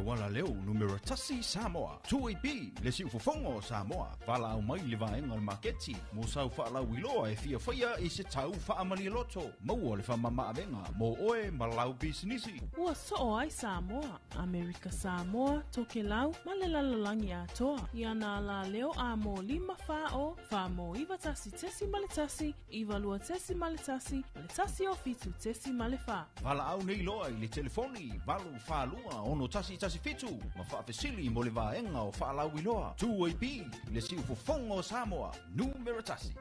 wala leo numero tasi Samoa. 2AB le si ufofongo Samoa. Vala au mai le vaenga le maketi. Mo sau whaala wiloa e fia whaia i se tau whaamali loto. Maua le whamama avenga. Mo oe malau bisinisi. Ua soo ai Samoa, Amerika Samoa, toke lau, malelalolangi atoa. Iana ala leo a mo 5 fao, fa mo iwa tasi tesi maletasi, iwa lua tesi maletasi, maletasi o fitu tesi malefa. Vala au nei loa i le telefoni. Valu whaalua ono tasi fitu. Ma whaafesili mo le vaenga o whaalau wiloa. 2AB le si ufofongo Samoa. Numero tasi.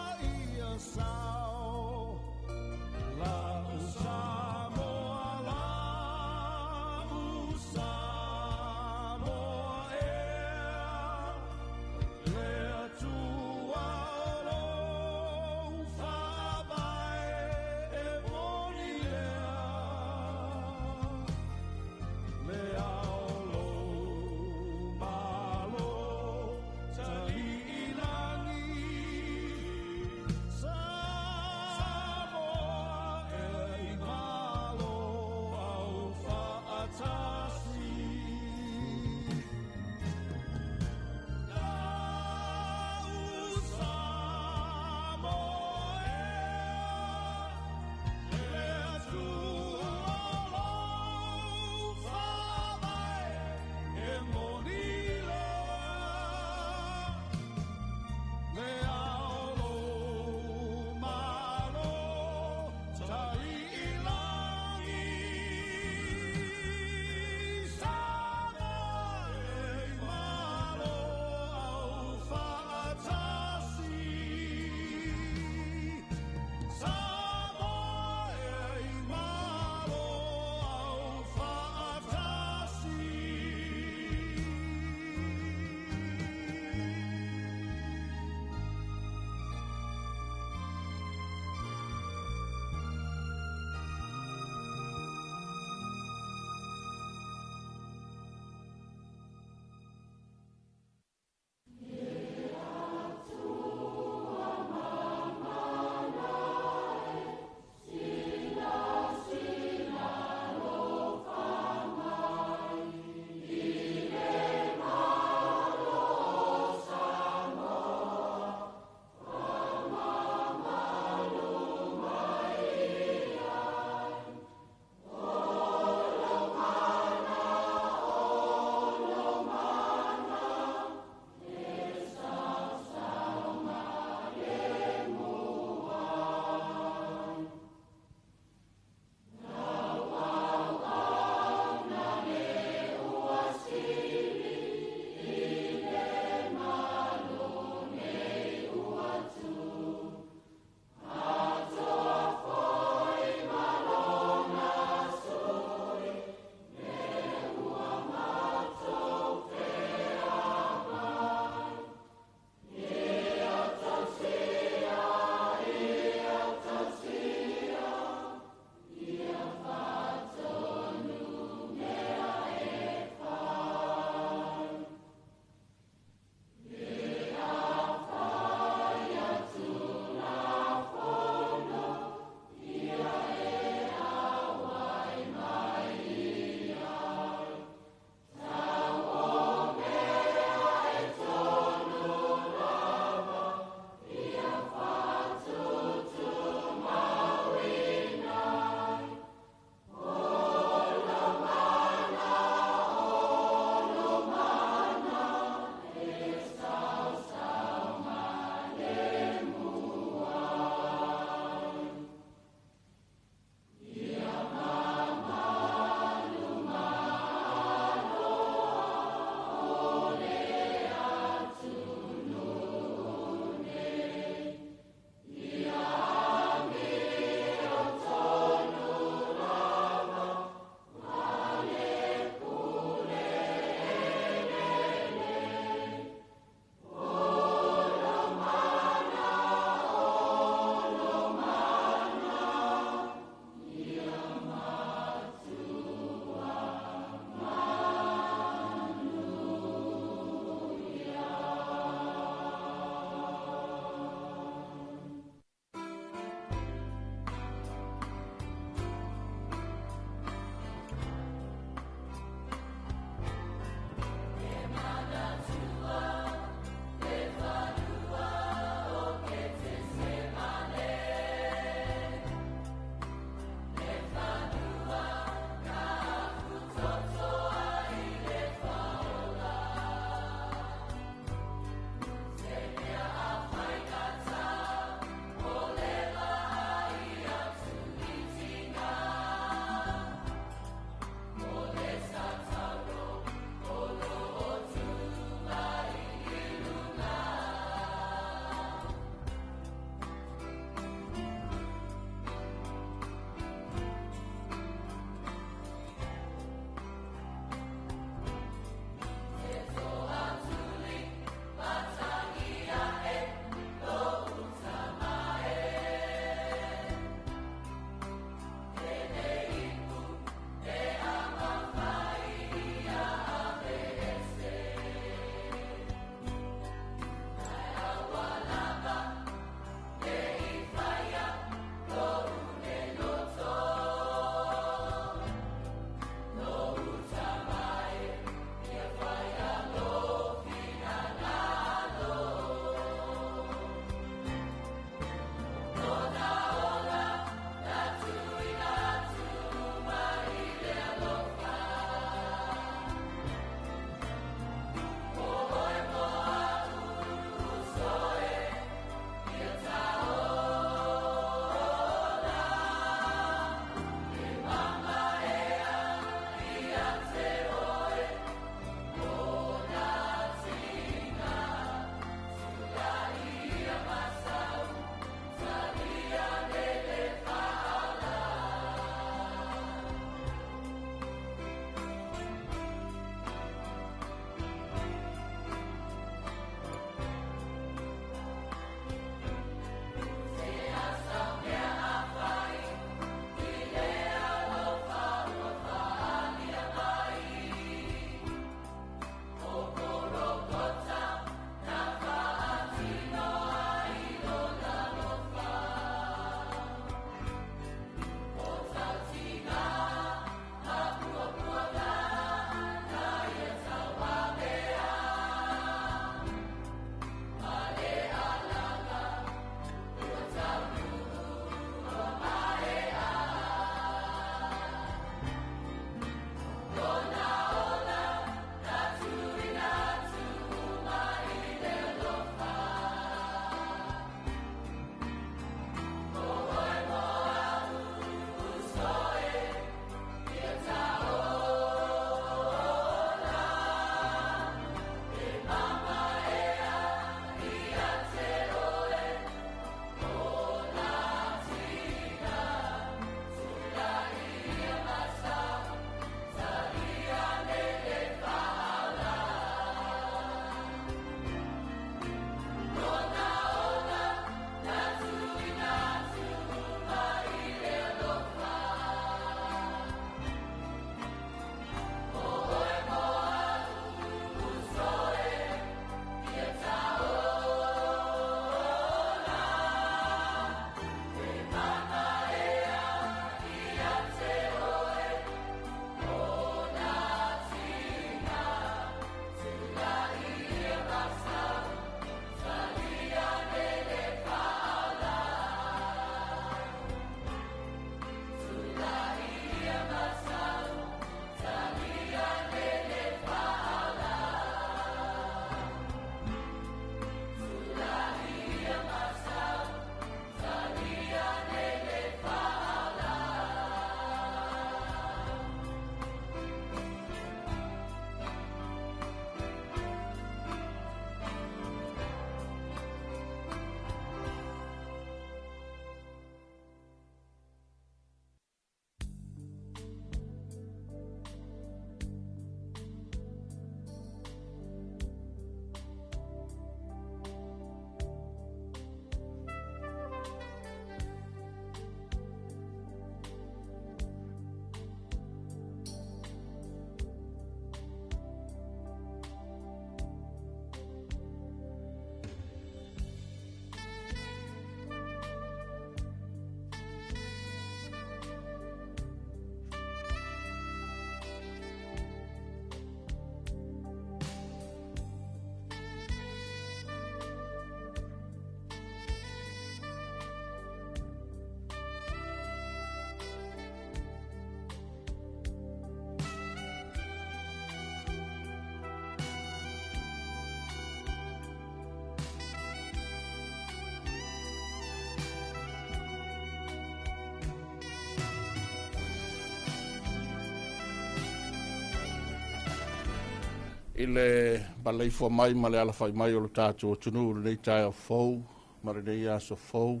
le balai fo mai ma le ala fai mai o le tātou tunu le nei tai o fou, ma le nei aso fou,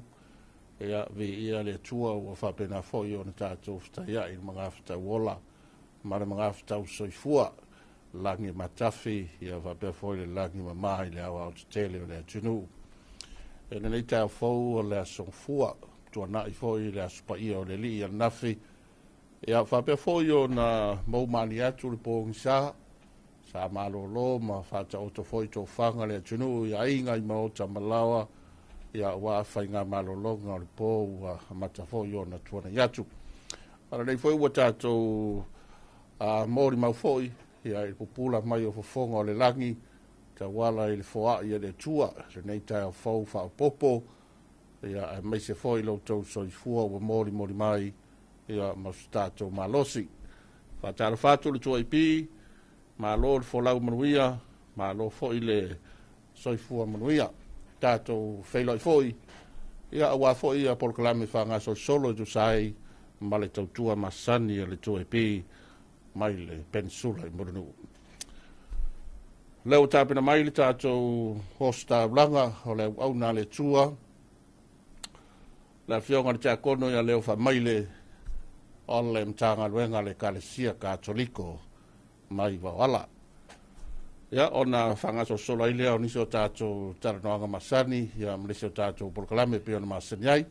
ia vi ia le tua ua whapena fo i o na tātou whtaia i mga whtau ola, ma le mga whtau soifua, langi matafi, ia whapea fo i le langi mamai le awa o te tele o le tunu. E le nei tai o fou o le asong fua, tua na i fo i le aspa ia o le li ia nafi, ia whapea fo i o na maumani atu le pōngi sa malolo ma whata o to foi to whanga le tunu ia inga i maota malawa ia wa whainga malolonga o le pō ua mata foi o na tuana iatu. Ara nei foi ua tātou mōri mau foi ia i pupula mai o fofonga o le langi ta wala i le foa ia le tua le nei tai o fau whao popo ia mai se foi lo tau soifua ua mōri mai ia masu tātou malosi. Whatara whātu le tua ipi ma lo fo lau manuia ma lo fo ile soifua manuia tato feilo foi ia wa fo ia por klame fanga so solo tu sai ma le tua masani le tu epi mai le pensula i morunu leo tapena mai le tato hosta blanga o le au na le tua la fionga le takono ia leo fa mai le ole mtanga luenga le kalesia katoliko mai wala. Ya ona fanga so solo ile o niso tato taranoanga masani ya mlesio tato proklame pe ona masani ai.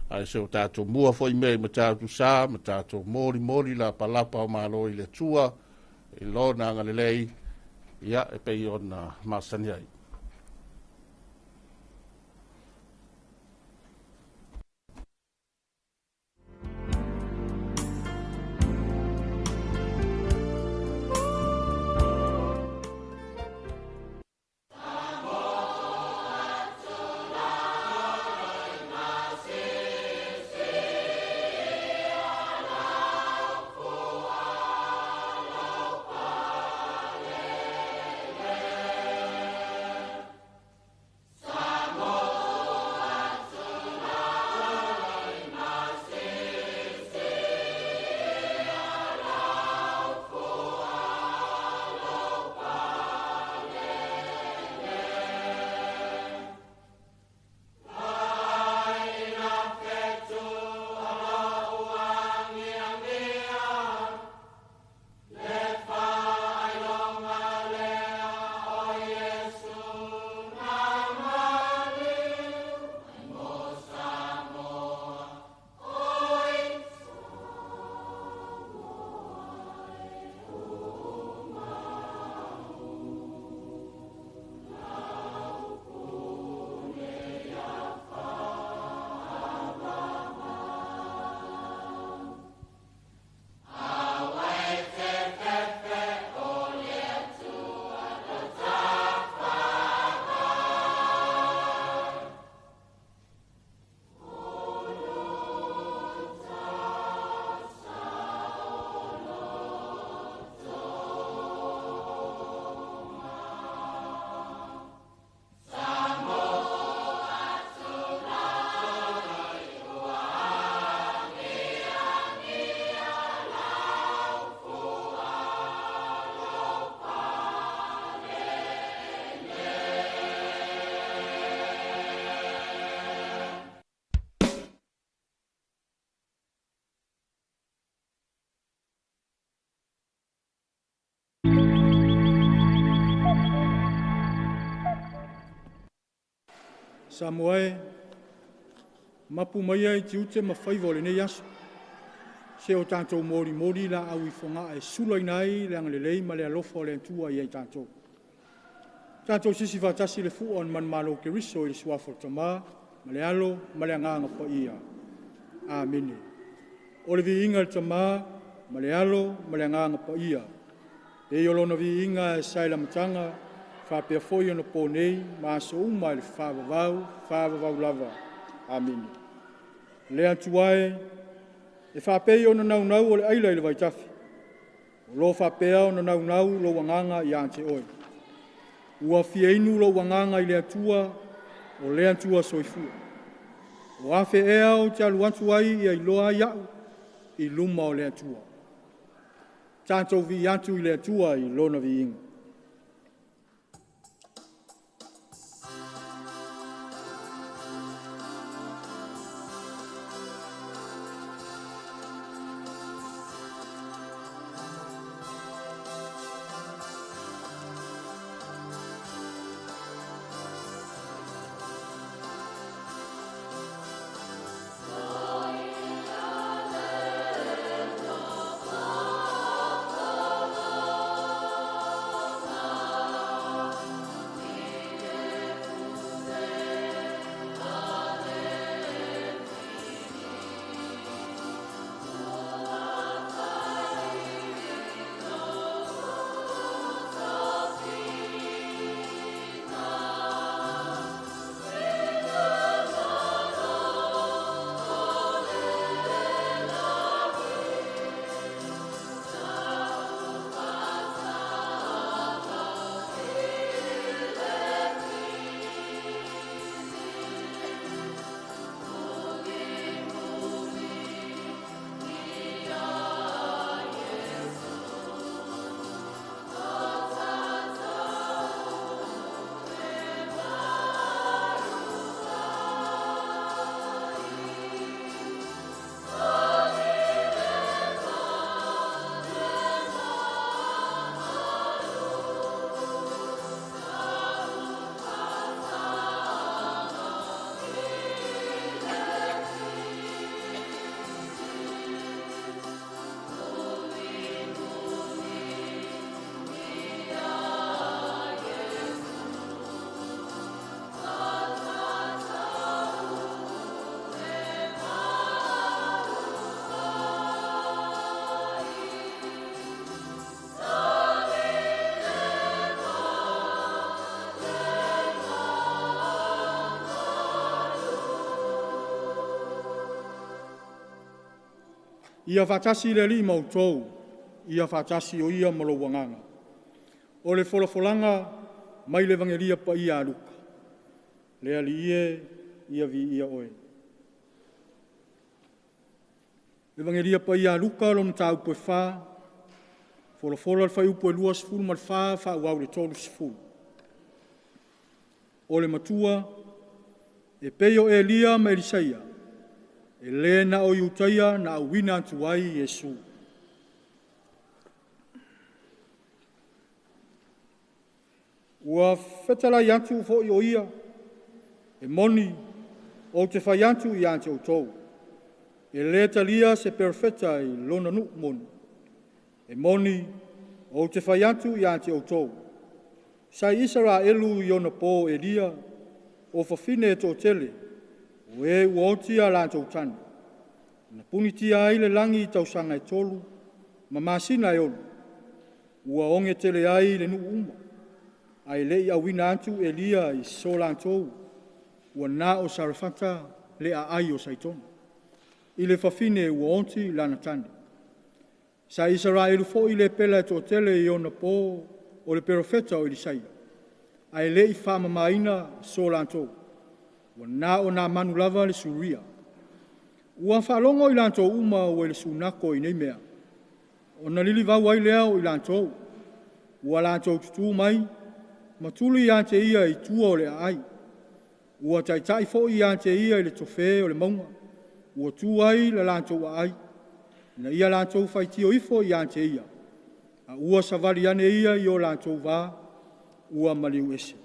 Ai so tato mua foi me matato sa matato mori la palapa o malo ile tua ilo na ngalelei ya e pe ona masani ai. Samoe, mapu mai ai ti ute ma fai vole nei aso. Se o tātou mori la au i whonga e sula inai le angalelei ma le alofo le antua i ai tātou. Tātou sisi whatasi le fu on man malo ke riso i suafo tama, ma le alo, ma le anganga pa ia. Amene. O le vi inga le tama, ma le alo, ma le anganga pa ia. E yolona vi inga e saila matanga, whapea foi ona pōnei, ma so uma le whāwavau lava. Amen. Le atuae, e whapea ona nau o le aila i le waitafi. O lo whapea ona nau lo wanganga i ante oi. Ua fia inu lo wanganga i le atua, o le atua soifua. O afe ea o te alu atuai i ailoa iau, i luma o le atua. Tātou vi atu i le atua i lona vi inga. Ia whatasi le li mautou, ia whatasi o ia malowanganga. O le folafolanga, mai le vangeria pa ia aluka. Le ali ia vi ia oe. Le vangeria pa ia aluka lo mtau poe wha, folafola le whai upo e lua sifuru ma le wha uau le tolu sifuru. O le matua, e peio e Elia ma Elisaia, e le na o iutaia na awina atu ai Yesu. Ua whetalai atu fo i o ia, e moni o te whai atu i ante o tau. E le talia se perfeta i lona nu moni. E moni o te whai atu i ante o tau. Sai Israelu i ona po Elia, o whawhine e tō tele, o e uotia la tō tani. Na punitia ai le langi i tausanga e tolu, ma masina e onu. Ua onge tele ai le nu uma. Ai le i awina atu Elia i sola tōu. Ua na o Sarafata le a ai o saitona. I le whawhine uonti lana tani. Sa Israelu fo i le pela e tō tele i ona po o le profeta o Elisaia. Ai le i whamamaina so lantou. Ua na o na manu lava le suria. Ua whalongo i lantou uma o le sunako i nei mea. O na lili vau ai leo i lantou. Ua lantou tutu mai. Matulu i ante ia i tua o le ai. Ua taitai fo i ante ia i le tofe o le maunga. Ua tu ai le lantou ai. Na ia lantou whaitio ifo i ante ia. A ua savali ane ia i o lantou vaa. Ua maliu ese.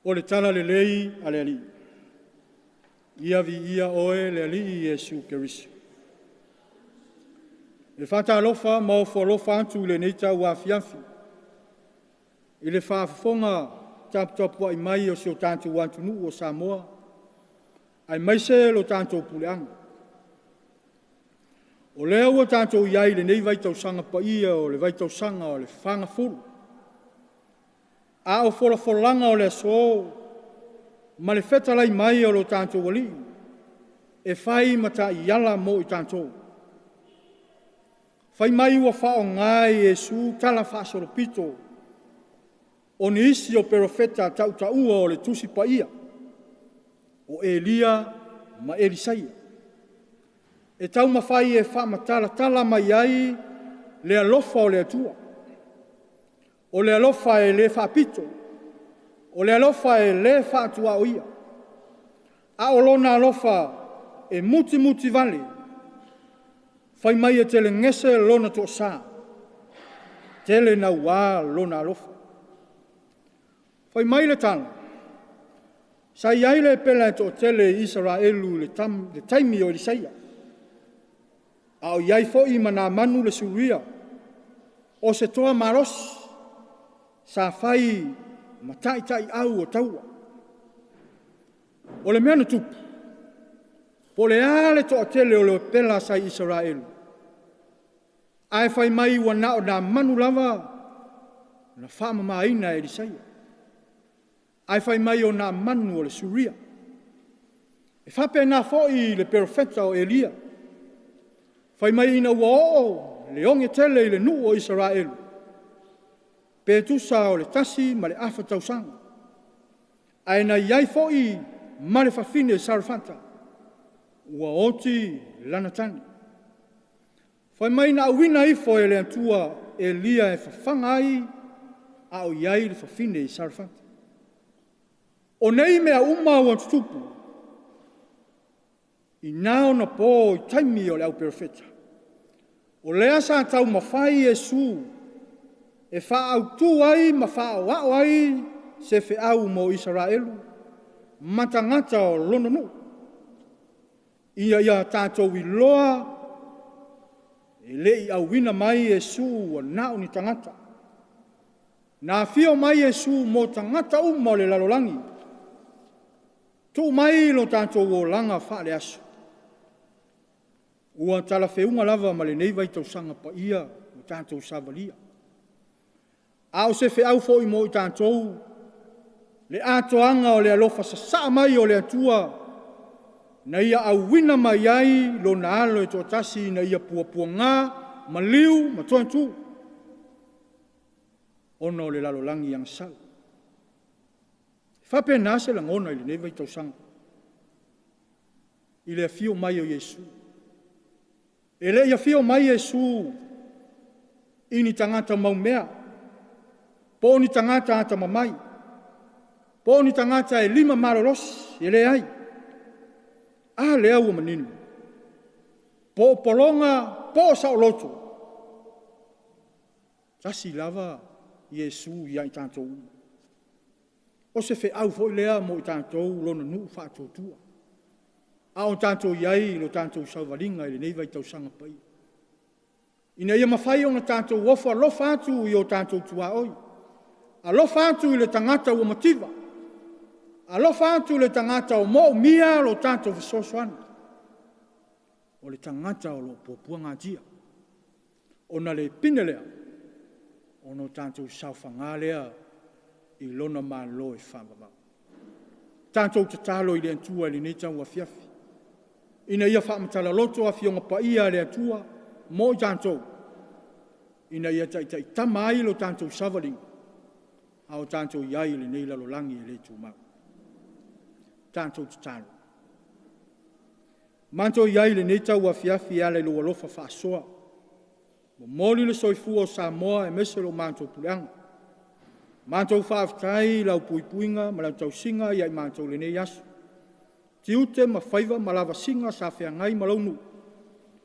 O le tala le lei a le ali. Ia vi ia oe le ali i Yesu Keriso. Le fata alofa ma o folofa antu le neita ua fiafi. I le whaafonga taputapua i mai o seo tantu wantunu o Samoa. Ai maise lo tanto puleanga. O lea ua tātou iai le nei vaitausanga pa ia o le vaitausanga o le whanga furu. A o wholafolanga o le so, ma le whetalai mai o lo tātou wali, e whai mata i ala mo i tātou. Whai mai ua whao ngai e su tala whaasoro pito, o ni isi o perofeta tau taua o le tusi pa ia, o Elia ma Elisaia. E tau mawhai e whamatala tala mai ai le alofa o le atua. O le alofa e le whapito. O le alofa e le whatua o ia. A o lona alofa e muti vale. Whai mai e tele ngese lona to sa. Tele na wā lona alofa. Whai mai le tala. Sa iai le pela to tele Israelu le taimi o Elisaia. Au iai fo i mana manu le suria. O se toa maros. Sa fai matai au o taua. O le mea tupu. Po le ale to tele o le pela sa Israelu. Ai fai mai wana o na manu lava. Na whama maina Elisaia. Ai fai mai o na manu o le suria. E whape na fo i le profeta o Elia. Fai mai ina ua o le onge tele i le nu o Israelu. Pe tusa o le tasi ma le afa tausanga. Aina iai foi ma le fafine Sarafata. Ua oti lana tani. Fai mai na awina ifo e le antua Elia e fafanga ai a o iai le fafine Sarafata. O nei mea uma o tutupu. I nao na po i taimi o le au perfeta. O lea sa tau mawhai e su, e whaau tu ai, ma whaau au ai, se whiau mo Israelu, matangata o lononu. Ia tātou i loa, e lei au wina mai e su o nao ni tangata. Nā whio mai e su mo tangata uma o le lalolangi. Tu mai lo tātou o langa whaale asu. Ua tala whiunga lava ma le nei vai tausanga pa ia o tātou savalia. A o se whiau fo i mo i tātou, le atoanga o le alofa sa mai o le atua, na ia auina mai ai lona alo e totasi na ia puapuanga ma liu ma tuantu ona o le lalolangi yang sau faapena se lagona i lenei vaitausaga i le afio mai o Iesu e leʻi afio mai Iesu i ni tagata maumea po o ni tagata ata mamai po o ni tagata e 5 malolosi e lē ai a lea ua manino po o polonga po o saʻoloto tasi lava Iesu ia i tatou o se feʻau foʻi lea mo i tatou lona nuu faatuatua a o tatou iai lo tatou sauvaliga i lenei vaitausaga pai ina ia mafai ona tatou ofo alofa atu i o tatou tuaoi alofa atu i le tagata ua mativa alofa atu i le tagata o moʻomia lo tatou fesoasoani o le tagata o loo puapuaga atia ona le pine lea ona o tatou saofaga lea i lona mālō e faamavao tatou tatalo i le atua i lenei tauafiafi ina ia faamatala-loto afioga paia le atua mo i tatou ina ia taʻitaʻitama ai lo tatou savaliga a o tatou iai i lenei lalolagi e lē tumau tatou tatalo matou iai lenei tauafiafi a le lualofa faasoa momoli le soifua o Samoa e mese lo matou puleaga matou faafetai lau puipuiga ma lau tausiga iai matou lenei aso tiute ma faiva ma lavasiga sa feagai ma launu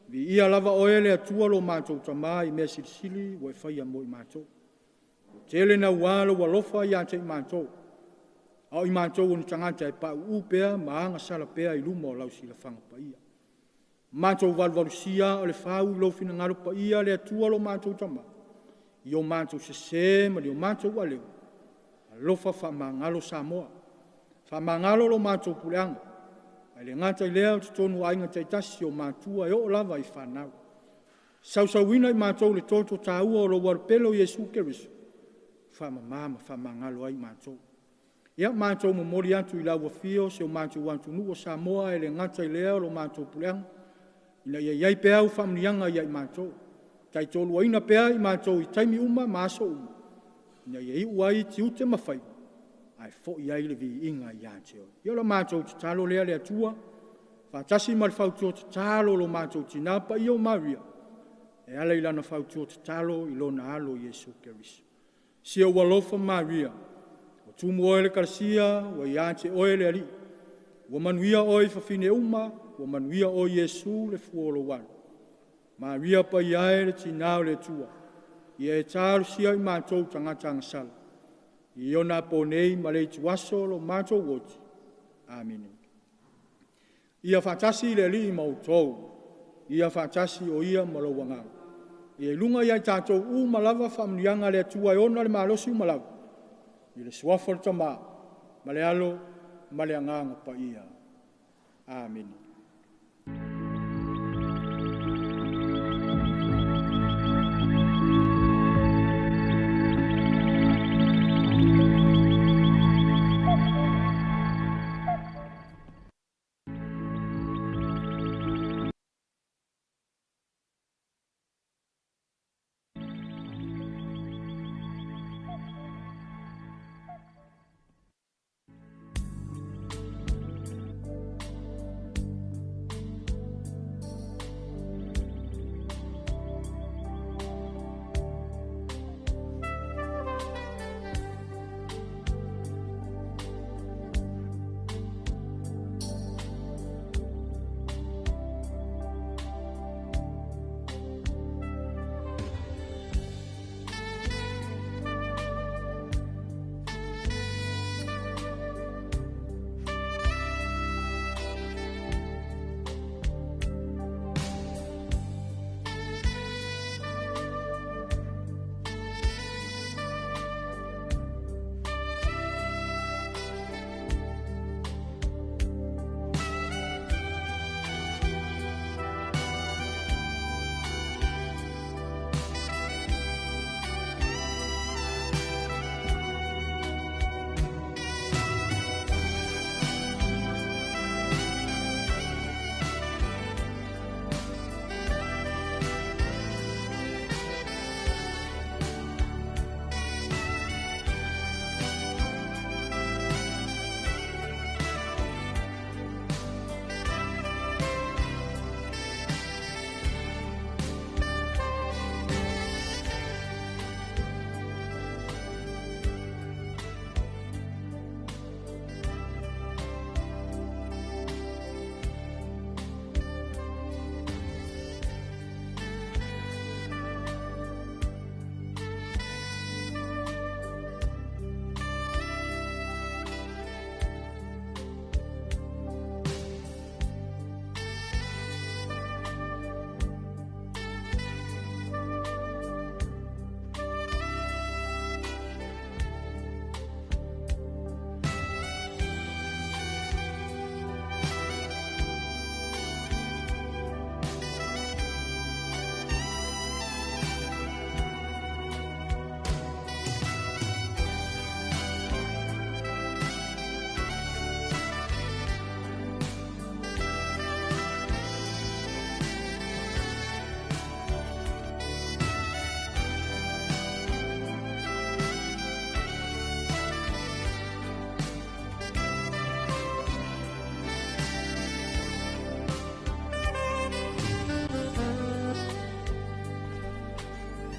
viia lava oe le atua lo matou tamā i mea silisili ua e faia mo i matou o tele na ua lo alofa iā te i matou a o i matou o ni tagata e paʻuu pea ma agasala pea i luma o lau silafaga paia matou valuvalusia o le fau i lou finagalo paia le atua lo matou tamā i o matou sesē ma le o matou aleu alofa faamagalo Samoa faamagalo lo matou puleaga ai le gata i lea o totonu aiga taitasi o matua e oo lava i fanau sausauina i matou le toto tāua o lou alepele o Iesu Keriso faamamā ma faamagalo ai matou ia matou momoli atu i lauafio se o matou atunuu o Samoa e le gata i lea o lo matou puleaga ina ia iai pea au faamaliaga ia i matou taitoluaina pea i matou i taimi uma ma aso uma ina ia iʻu ai tiute mafai ai foʻi ai le viiga iā te oe ia o lo matou tatalo lea le atua faatasi ma le fautua tatalo o lo matou tinā paia o Maria e ala i lana fautua tatalo i lona alo Iesu Keriso sia ua alofa Maria ua tumu oe le kalasia ua iā te oe le alii ua manuia oe i fafine uma ua manuia o Iesu le fuolowalu Maria paia e le tinā o le atua ia e talusia i matou tagata agasala i ona ponei ma le ituaso lo matou oti amene ia faatasi i le alii mautou ia faatasi o ia ma lou agau ia i luga iai tatou uma lava faamaliaga le atua e ona le malosi uma lava i le suafa le tamā ma le alo ma le agaga paia amene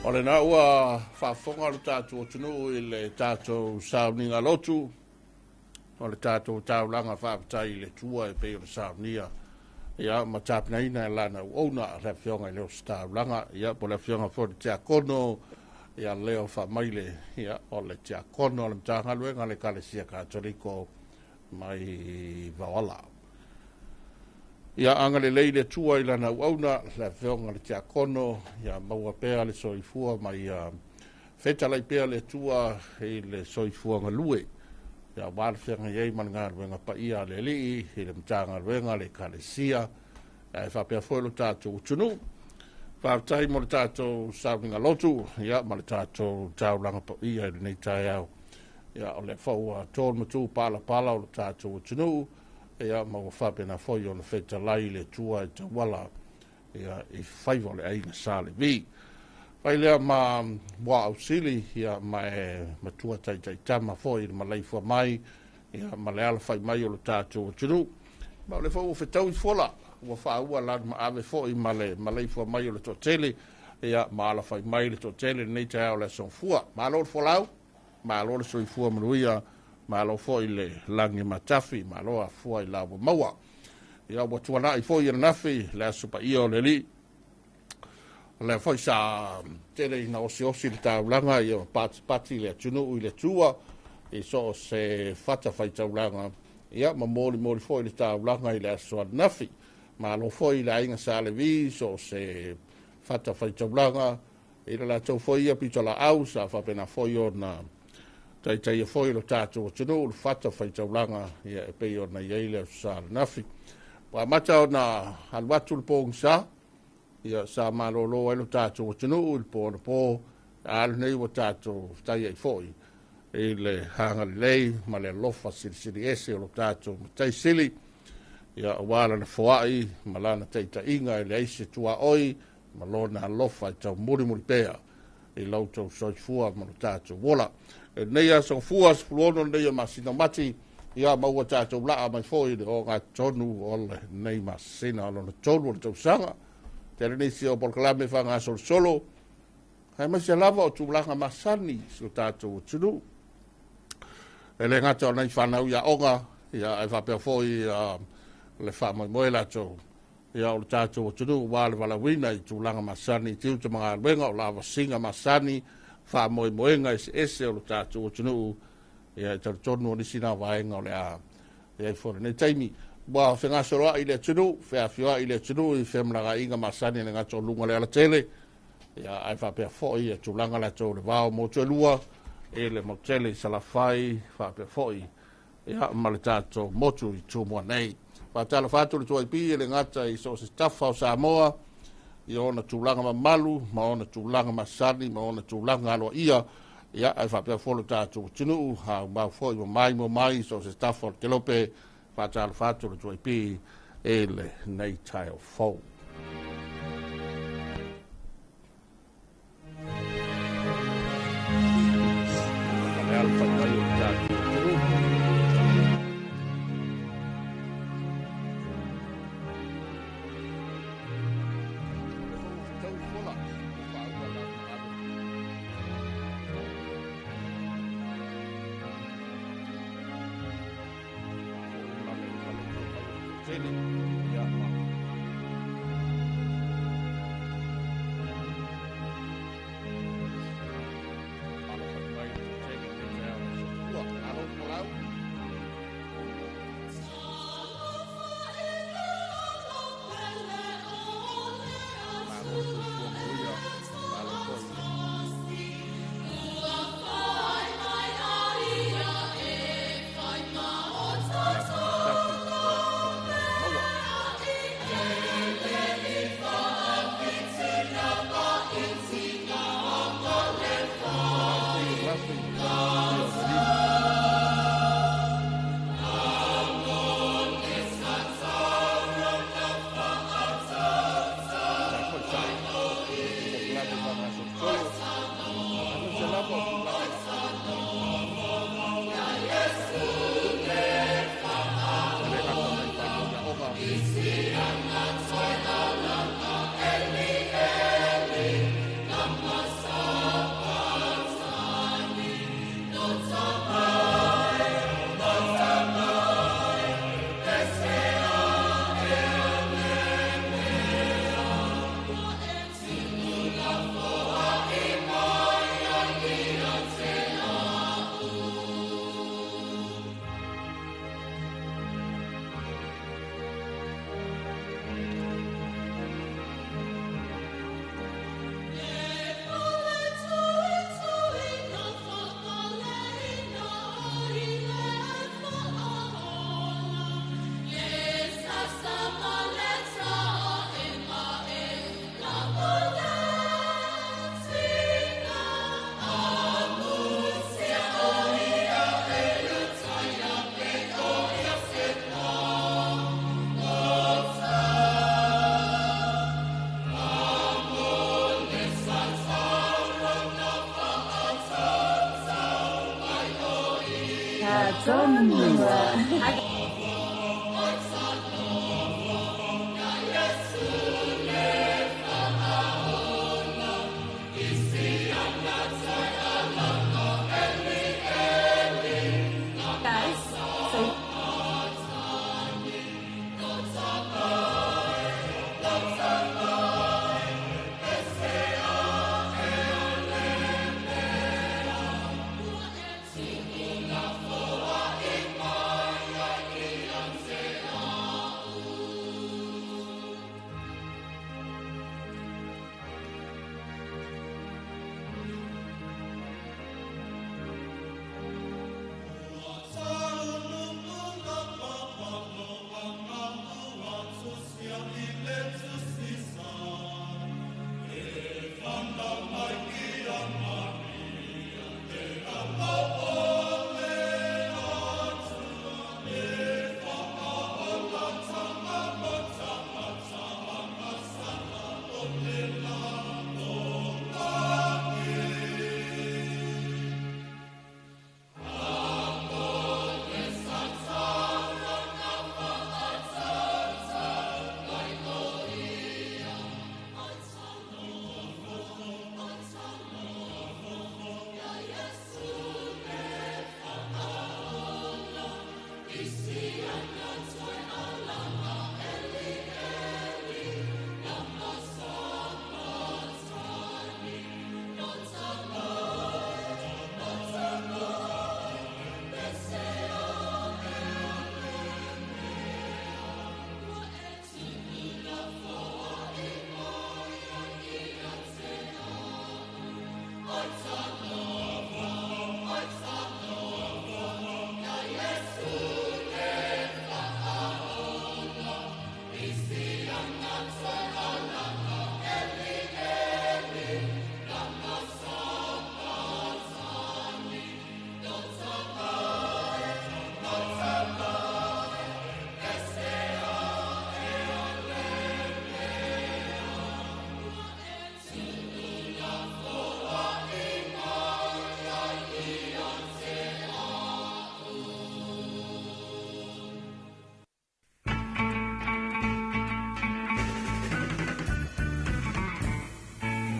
O le na ua whaafonga le tātou tunu i le tātou sauninga lotu. O le tātou taulanga whaapatai le tua e peo le saunia. Ia ma tāpina ina e lana uona le whionga i leo taulanga. Ia po le whionga fo le tia kono. Ia leo whamaile. Ia o le tia kono le mtanga luenga le kalesia katoriko mai vawala. Ia anga le leile tua i lana uauna le whionga le tia kono. Ia maua pea le soifua mai whetalai pea le tua i le soifua ngalue. Ia wāle whianga iei man ngā ruenga pa ia le lii i le mtanga ruenga le kalesia. Ia e whapea whoelo tātou tunu. Whaatai mo le tātou sauninga lotu. Ia ma le tātou taulanga pa ia i le nei tai au. Ia o le whaua tōl matu pala pala o le tātou tunu. Ia maua whapena whoi o le whetalai le tua i tawala. Ia i whaiva le aina sāle vi. Whailea ma wa au sili, ia ma tua tai tama fo i ma leifua mai, ia ma le ala whai mai o le tātou tunu. Ma le whau whetau i whola, ua whaua lan ma ave fo i ma leifua mai o le tōtele, ia ma ala whai mai le tōtele, nei te au le sonfua. Ma lo le wholau, ma lo le soifua manuia, ma lo fo i le langi matafi, ma lo a fua i lawa maua. Ia ua tuana i fo i nafi, le asupa ia o le li. Le foi sa tele na osi le taulanga i pati le tunu i le tua i so se fata fai taulanga ia ma moli foi le taulanga i le aso nafi ma lo foi la inga sa le vi so se fata fai taulanga i la tau foi ia pitola au sa fa pena foi ona tai foi lo tatu tunu le fata fai taulanga ia e pe ona ia le sa nafi pa mata ona alwatu le pongsa ia sa malolo elo tātou tunu il po al nei o tātou tai ai foi e le hanga lei ma le lofa sili ese o tātou tai sili ia wala na foai malana tai inga le ise tua oi malona lofa tau muri pea e lauto soifua ma tātou wola nei a so fua splono nei ma sina mati ia ma o tātou la mai foi o ga tonu o nei ma sina lo tonu o sanga Tere nisi o polkalame whanga solo. Hai masi lava o tūlanga masani so tātou o tunu. E le ngata o nei whanau ia onga, ia e whapea fōi le whamai moe lato. Ia o tātou o tunu, wāle wala wina i tūlanga masani, tiu te mga alwenga o lava singa masani, whamoe moenga ese o tātou o tunu. Ia e taru tonu o nisi nā waenga o le a. Ia i fōre nei taimi. Wa whenga soroa i le tunu, whea whioa i le tunu, i whemlaga inga masani le ngato lunga le ala tele. Ia ai whapea fōi, e tūlanga la tō le wāo mō tue lua, e le motele i salawhai, whapea fōi. Ia ma le tātou motu i tūmua nei. Whātala whātu le tō i pi, e le ngata i so se tafa o Samoa, i ona tūlanga ma malu, ma ona tūlanga masani, ma ona tūlanga aloa ia, ia ai whapea fōi le tātou tunu, ha mau fōi mo mai, so se tafa o te lope, Whātala whātua le pi e le nei tai o fau.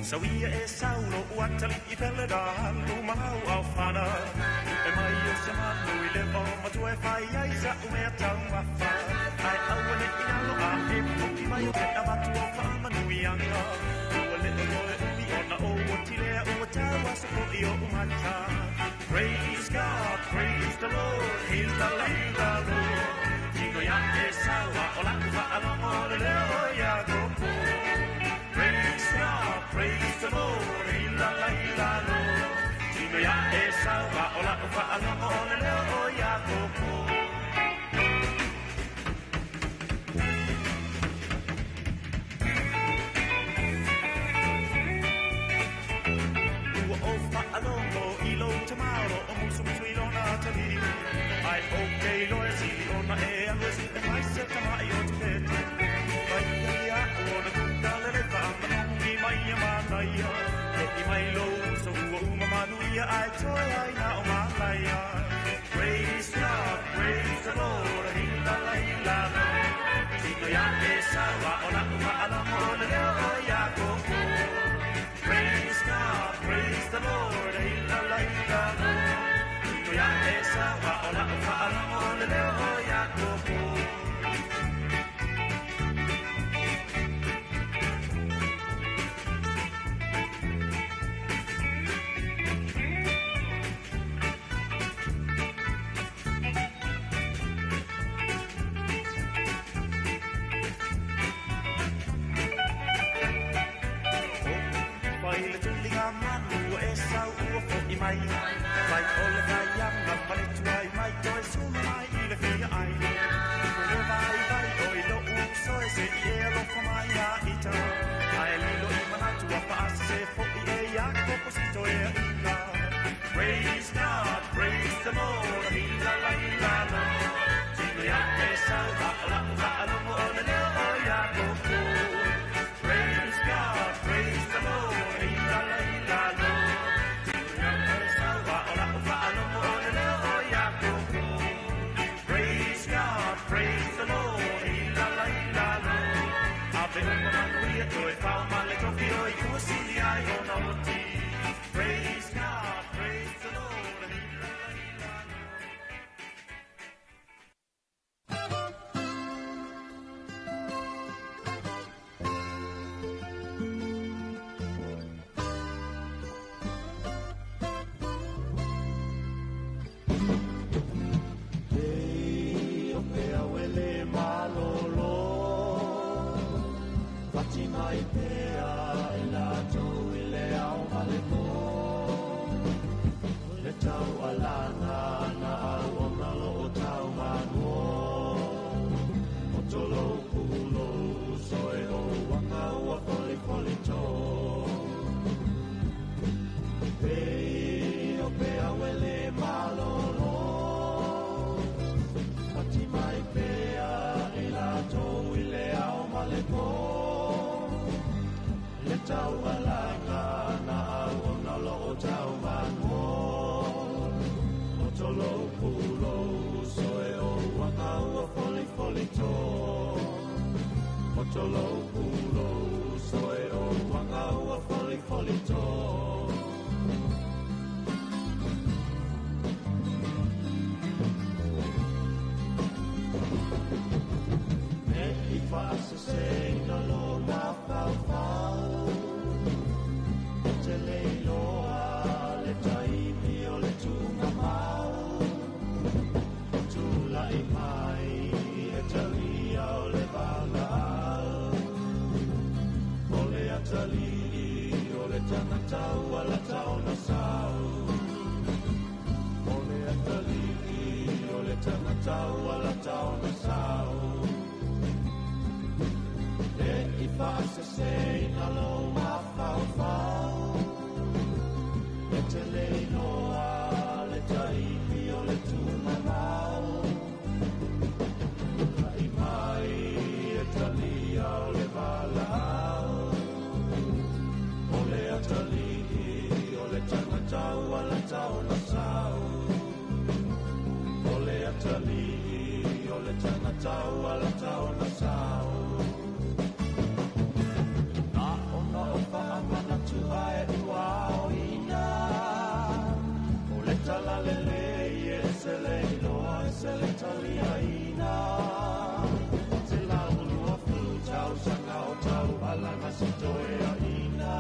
Sawia e saulo uatali I pelle dalu malau au fana E mai o se manu I le o matu e fai ai sa ue tau mafa Ai awane I alo a e puki mai o te amatu o whamanu I anga Ua le o e umi o na o o tilea o tawa sa ko I o umata Praise God, praise the Lord, hila la Lord Tino ya e sawa o la uwa alo o le leo ya gopo Praise God, praise the Lord, hila la Lord Tino ya e sawa o la uwa alo o le leo ya gopo Ai okay lo e si ona e ango si e mai se kama I o te Vai ia o na kuta le fa Mangi mai mana ia E mai lo so o uma manu ia ai toi ai na o malaya Praise God, praise the Lord Hila la Tino ya e sawa o na uma ala mo le leo ya koko Praise God, praise the Lord Hila la Ya esa wa ola fa ala ole leo ya koko Baile tulinga manu esa u fo I mai Vai ole vai anga pale tuai mai toi suma mai le fia ai Oi vai oi lo so se I lo fa mai ya ita Ai lo I mana tua pa se fo I ya ko posito e ina Praise God, praise the Lord Hila la Tino ya esa va la mo le leo ya ko Praise God, praise the Lord Hila la Tino ya esa va la mo Pati mai pea e la tau I le au ale ko Le tau alana na au o malo o tau mano O tolo pulo soe o wanga ua foli foli to Pei o pea wele malolo Pati mai pea e la tau I le au male ko Le tau alanga na au o nalo o tau mano O tolo pulo soe o wanga ua foli foli to O tolo pulo soe o wanga ua foli foli to Me I fasa sei no lo ma fau fau O te leiloa le taimi o le tunga mau O tula I mai e talia o le vala O le atali o le tangatau ala tau na sau O le atali o le tangatau ala tau na sau E I fasa sei na lo ma fau fau E te leiloa le taimi o le tuna mau I mai e talia o le valau O le atali o le tangatau ala tau na sau O le atali o le tangatau ala tau na sau Na ona o whaamana tu ae ua o ina O le tala lele e se le iloa e se le talia ina Te laulu a fulu tau sanga o tau alanga si toe a ina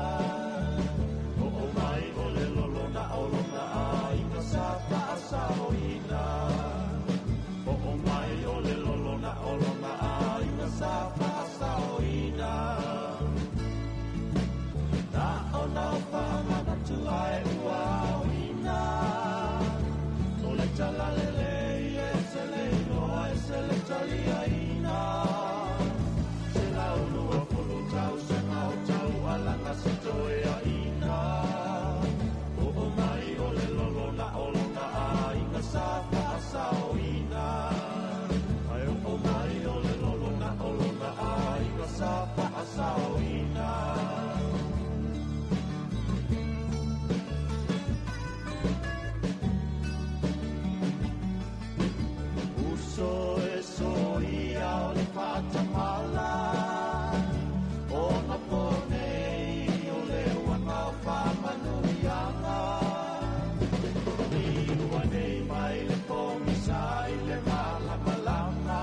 O mai o le lolona o lona a ina sa paasa o ina O mai o le lolona o lona a ina sa paasa o ina Na ona o whaamana tu ae ua o ina O le tala lele e se le iloa e se le talia ina Se laulu a fulu tau sanga o tau alanga si toe a ina O mai o le lolona o lona a ina sa paasa o ina Ai o mai o le lolona o lona a ina sa paasa o ina Uso e soia o le whatamala O na ponei o le wanga o whamanuianga Ni ua nei mai le pomisa i le malamalama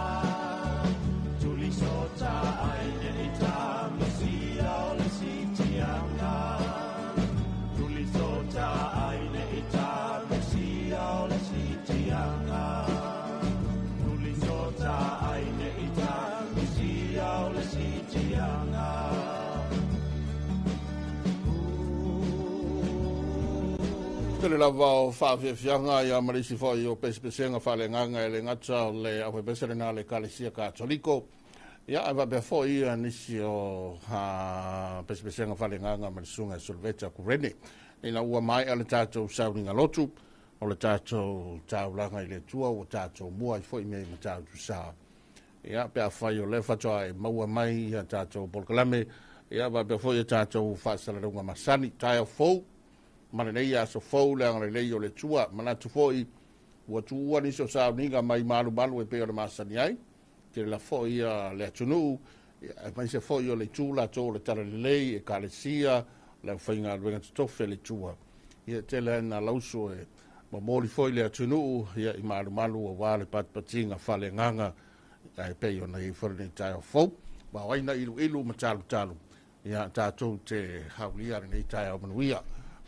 Tuli sota ai ne I tamisia o le sitianga Tuli sota ai ne I tamisia o le sitianga Tuli sota ai ne I tamisia o le sitianga Tele lava o whawhiawhianga i a marisi fwoi o pesipesenga whalenganga e le ngata o le awe peserena le kalesia katoliko. Ia ai wabea fwoi a nisi o pesipesenga whalenganga marisunga e Sulveta Kurene. Ina ua mai a le tātou sauringa lotu o le tātou taulanga I le tua o tātou mua I fwoi mei ma tātou saa. Ia pea whai o le whatoa e maua mai i a tātou polkalame. Ia wabea fwoi a tātou whasalarunga masani tai o fwou. Mana nei a so fou le angare lei o le tua, mana tu foi ua tu ua ni so sao ninga mai malu malu e peo le masani ai, te la foi a le atunu, mai se foi o le tula to le tala le lei e kalesia, le whainga ruenga tofe le tua. Ia te le na lauso e ma mori foi le atunu, ia I malu malu o wale pat patinga fale nganga, e peo na I whare tai o fou, ma waina ilu ilu ma talu talu, ia tātou te haulia nei tai o manuia.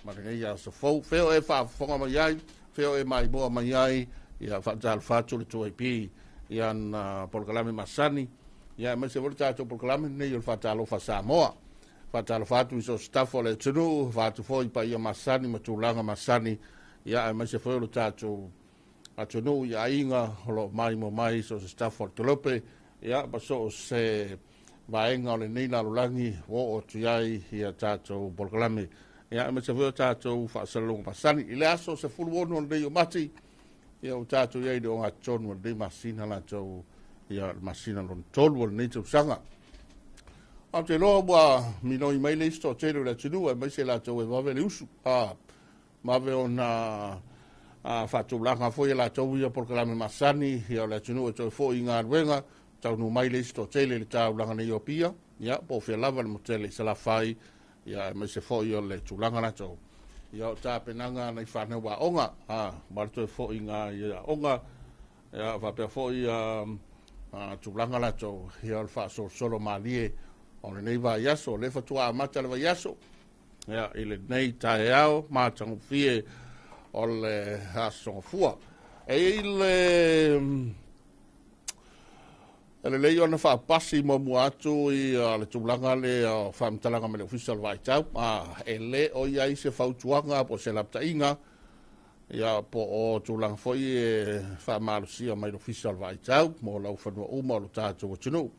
Marinei a so fou, feo e whaafonga mai ai, feo e mai boa mai ai, ia whaatal whātu le tō pi, ia na polkalame masani, ia ma se volta to proklame nei o fatalo fa Samoa fatalo fatu so staff o le tunu fatu foi pa ia masani matulanga masani ia ma se foi lo tato atunu ia inga lo mai mo mai so staff o tolope ia ba so se vaenga o le nei na lulangi o tuiai ia tato proklame ia ma se foi tato fa salong masani ile aso se fulu ono nei o mati ia o tato ia do nga tonu de masina la to ia masina lon tolu nei to sanga a te lo wa mino i mai sto telo la tunu mai se la to e va vele usu ma ve ona fatu langa foi la to ia por la masani ia la tunu to foi nga wenga tau no mai sto tele le tau langa nei opia ia po fe lava le motele se la fai ia mai se foi le tulanga la to ia ta penanga nei fana wa onga mar to foi nga ia onga ia va pe foi tulanga la to ia fa solo malie o le nei vai aso le fatua mata le vai aso ia ile nei tai ao matang fie o le aso fua ile le ona fa pasi mo muatu i le tulanga le fa mtalanga me le official vai tau ele o ia se fautuanga po se lapta inga ia po o tulanga foi fa malusia mai official vai tau mo la fa no uma lo tatu tunu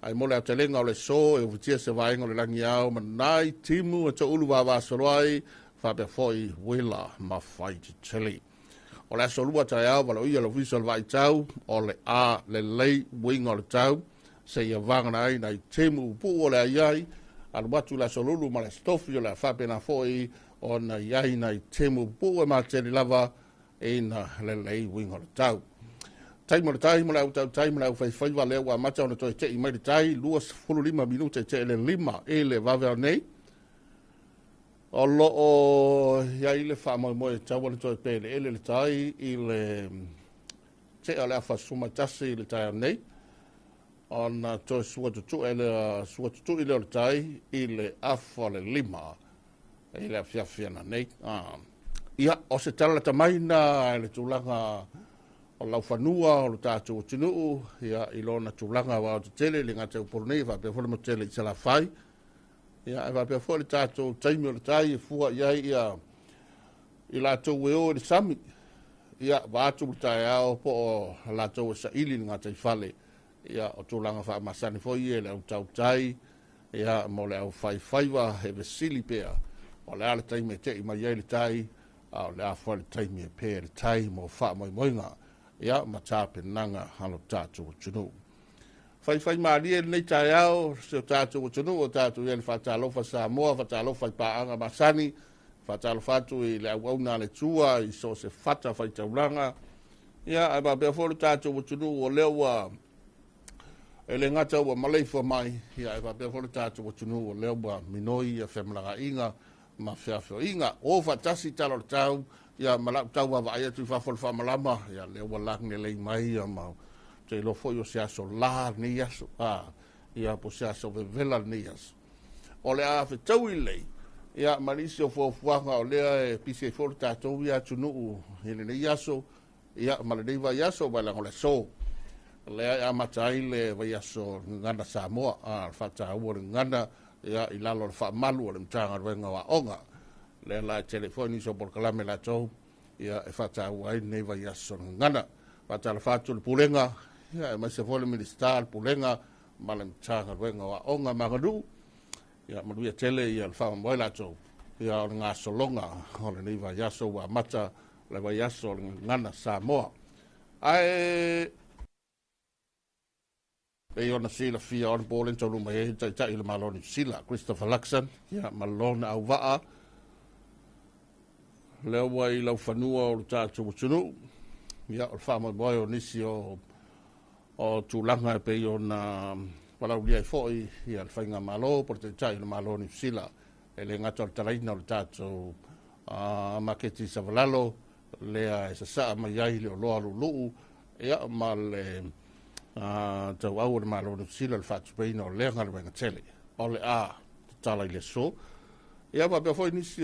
ai mo le telenga o le so e utia se vai ngole langi au manai timu to ulu wa soloi fa be foi wila ma fight chili o le solua tai au wala ia lo visual vai tau o le le lei wing o le tau se ia vanga nai nai timu pu o le ai al watu la solulu ma le stofio la fa pena foi o na ai nai timu pu e ma tele lava e na le lei wing o le tau tai mo la fai va le wa mata ona to te i mai tai luas fulu 5 minuta te le 5 e le va ver nei o lo o ya ile fa mo tau ona to pe le tai ile te ala fa suma tasi le tai nei ona to suatu tu ile tai ile afa le 5 ile fia na nei ia o se tala tamaina le tulanga o lau whanua o lo tātou tinu ia ilona tūlanga wa o te tele le ngata upornei wa pe fole mo tele i sala whai ia e wa pe fole tātou taimi o le tai e fua ia i lātou weo le sami ia wātou le tai ao po o lātou sa ili ngata i whale ia o tūlanga wha masani foi e le au tau tai ia mo le au whaiwa he vesili pea o le ala taimi te i mai le tai o le a fole taimi e pea le tai mo wha moinga ia matape nanga halo tātou tunu. Whai maria nei tai au, se tātou tunu o tātou ia le whatalofa Samoa, whatalofa i paanga masani, whatalofa atu i le auauna le tua, i so se whata whai tauranga. Ia, ai ba bea fōru tātou tunu o lewa, e le ngata ua maleifa mai, ia, ai ba bea fōru tātou tunu o lewa minoi a whemlanga inga, ma whiawhio inga, o whatasi talo tau, ia malap tau wa vai tu fa fol fa malama ia le wala nge le mai ma te lo foi o se aso la ni aso ia po se aso vela ni aso o le a fe tau ile ia malisio fo fuanga o le pc for ta to ia tunu ile ni aso ia mal le va aso bala ngole so le a matai le va aso ngana Samoa fa ta o ngana ia ilalo fa malu le mtanga venga wa onga le la telefoni so por kalame la to ia e fata wai nei vai aso ngana fata la fatu le pulenga ia ma se vole minister pulenga malem tanga wenga wa onga magadu ia ma ia tele ia fa mo la to ia nga solonga ole nei vai aso wa mata le vai aso ngana Samoa ai e ona sila fia on bolen to lu mai tai le maloni sila Christopher Luxon ia malona au va le wai lau whanua o tātou tunu. Ia o whama boy o nisi o tūlanga e pei o na walau liai fōi ia le whainga malo, por te tai le malo ni sila. E le ngata o taraina o tātou maketi savalalo, lea e sa mai ai le o loa lulu, ia ma le tau au le malo ni sila le whatupeina o lea ngara wenga tele. O le tala i le so. Ia ma bea fōi nisi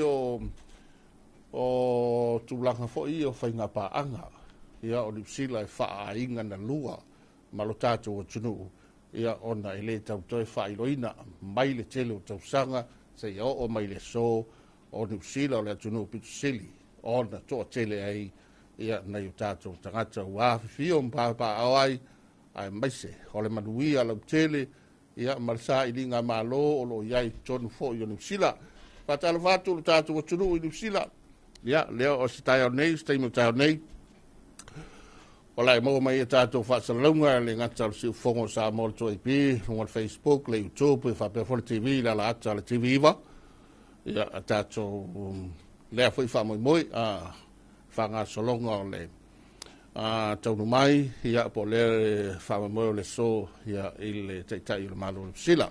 o tūlanga fo i o whainga pāanga. Ia o lipsila e wha inga na lua, ma lo tātou o tunu. ia ona ele tautoe whailoina mai le tele o tausanga se ia o mai le so o New Zealand o le atunu Pitusili ona toa tele ai ia nei o tātou tangata ua whiwhio mpapa awai ai maise o le manuia lau tele ia marasa ili ngā malo o lo iai tonu fo i o New Zealand patala whātu o tātou atunu i New Zealand ia leo o si tai au nei, si taimo tai au nei o lai mo mai e tātou whaasalunga le ngata o siu whongo sa mo le toi pi runga Facebook, le YouTube, e whapea fole TV, la la ata le TV iwa ia a tātou lea whi whamoi moi whanga solonga o le taunu mai ia po le whamoi moi o le so ia i le teitai o le malo le sila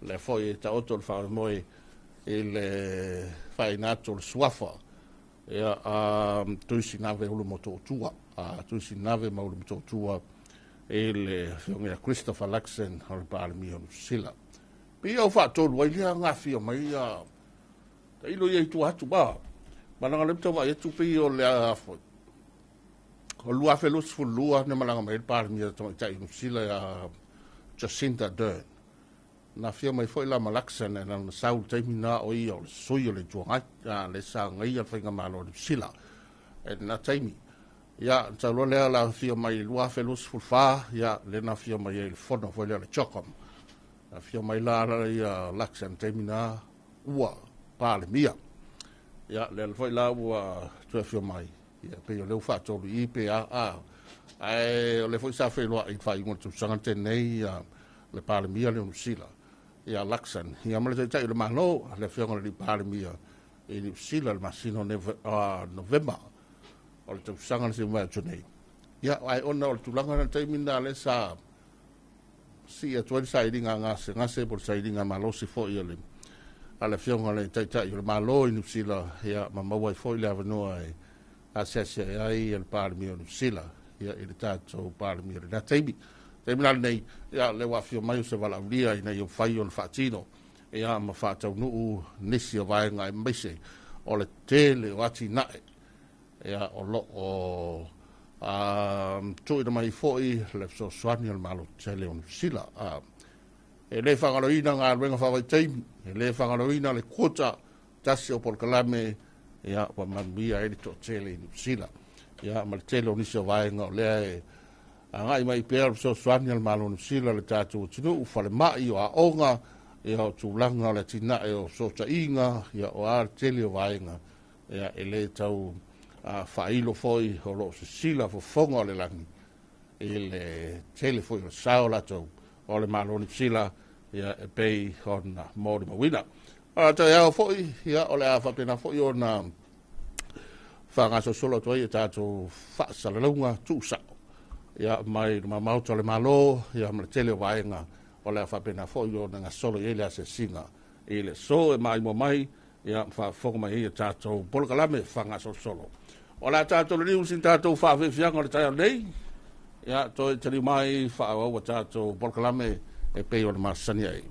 le foi e ta oto le whamoi moi i le whainato le suafa ia tuisi nave ulu mo tō tua tuisi nave ma ulu mo tō tua e le whiongia Christopher Luxon o le pālemi o sila pia o whaatolu ai lea ngā whio mai ta ilo ia i tu atu ba malanga le tawa e tu pe o le afo o lua fe los fu lua ne malanga mai par mi to tai no sila ya Jacinta Ardern na fia mai foi la malaksa na na sau tai mina o i o soi o le tuanga le sa ngai al fainga malo le sila e na tai mi ya ta lo le la fia mai lua fe los fu fa ya le na fia mai il fono foi le chokom na fia mai la ya laksa tai mina ua pa le mia ia le foi la ua tu fio mai ia pe le fa to i pe ai le foi sa fe lo i fai un tu sangante nei le pale mia le usila ia Luxon ia male tai le malo le fio le pale mia e le usila le masino November o le tu sangante mai tu nei ia ai ona o tu langa tai mina le sa si a tu sai dinga ngase por sai dinga malo si fo ia le ala fionga le tai le malo in Usila ia mama wai foi le avanoa e asese ai el parmi in Usila ia il tato parmi na taibi na nei ia le wa fio mai se vala ulia ina io fai on fatino ia ma fata nu nisi vai ngai mese o le tele wati na ia o lo o tu ina mai foi le so swani el malo tele on Usila e le whangaloina ngā ruenga whawaitai, e le whangaloina le kota tasi o Polkalame, ia wa mamia e to tele i Nusila. Ia ma le tele o nisi o vaenga o lea e ngai mai pēr so swani al malo Nusila le tātou tinu u whale mai o a onga, ia o tūlanga le tina e o sota inga, ia o ar tele o vaenga, ia e le tau whailo foi o lo se sila fo fonga o le langi, e le tele foi o sao la tau, o le malo ni sila ia e pei on mori mawina ta ia foi ia o le afa pena foi ona fanga so solo to ia tato fa salalunga tu sa ia mai ma mauto le malo ia ma tele vaenga o le afa pena foi ona nga solo ile ase singa ile so e mai mo mai ia fa fogo mai ia tato Polkalame fanga so solo o la tato le usin tato fa fe fianga le taia nei ia to tali mai fa o tato Polkalame e pe o masani ai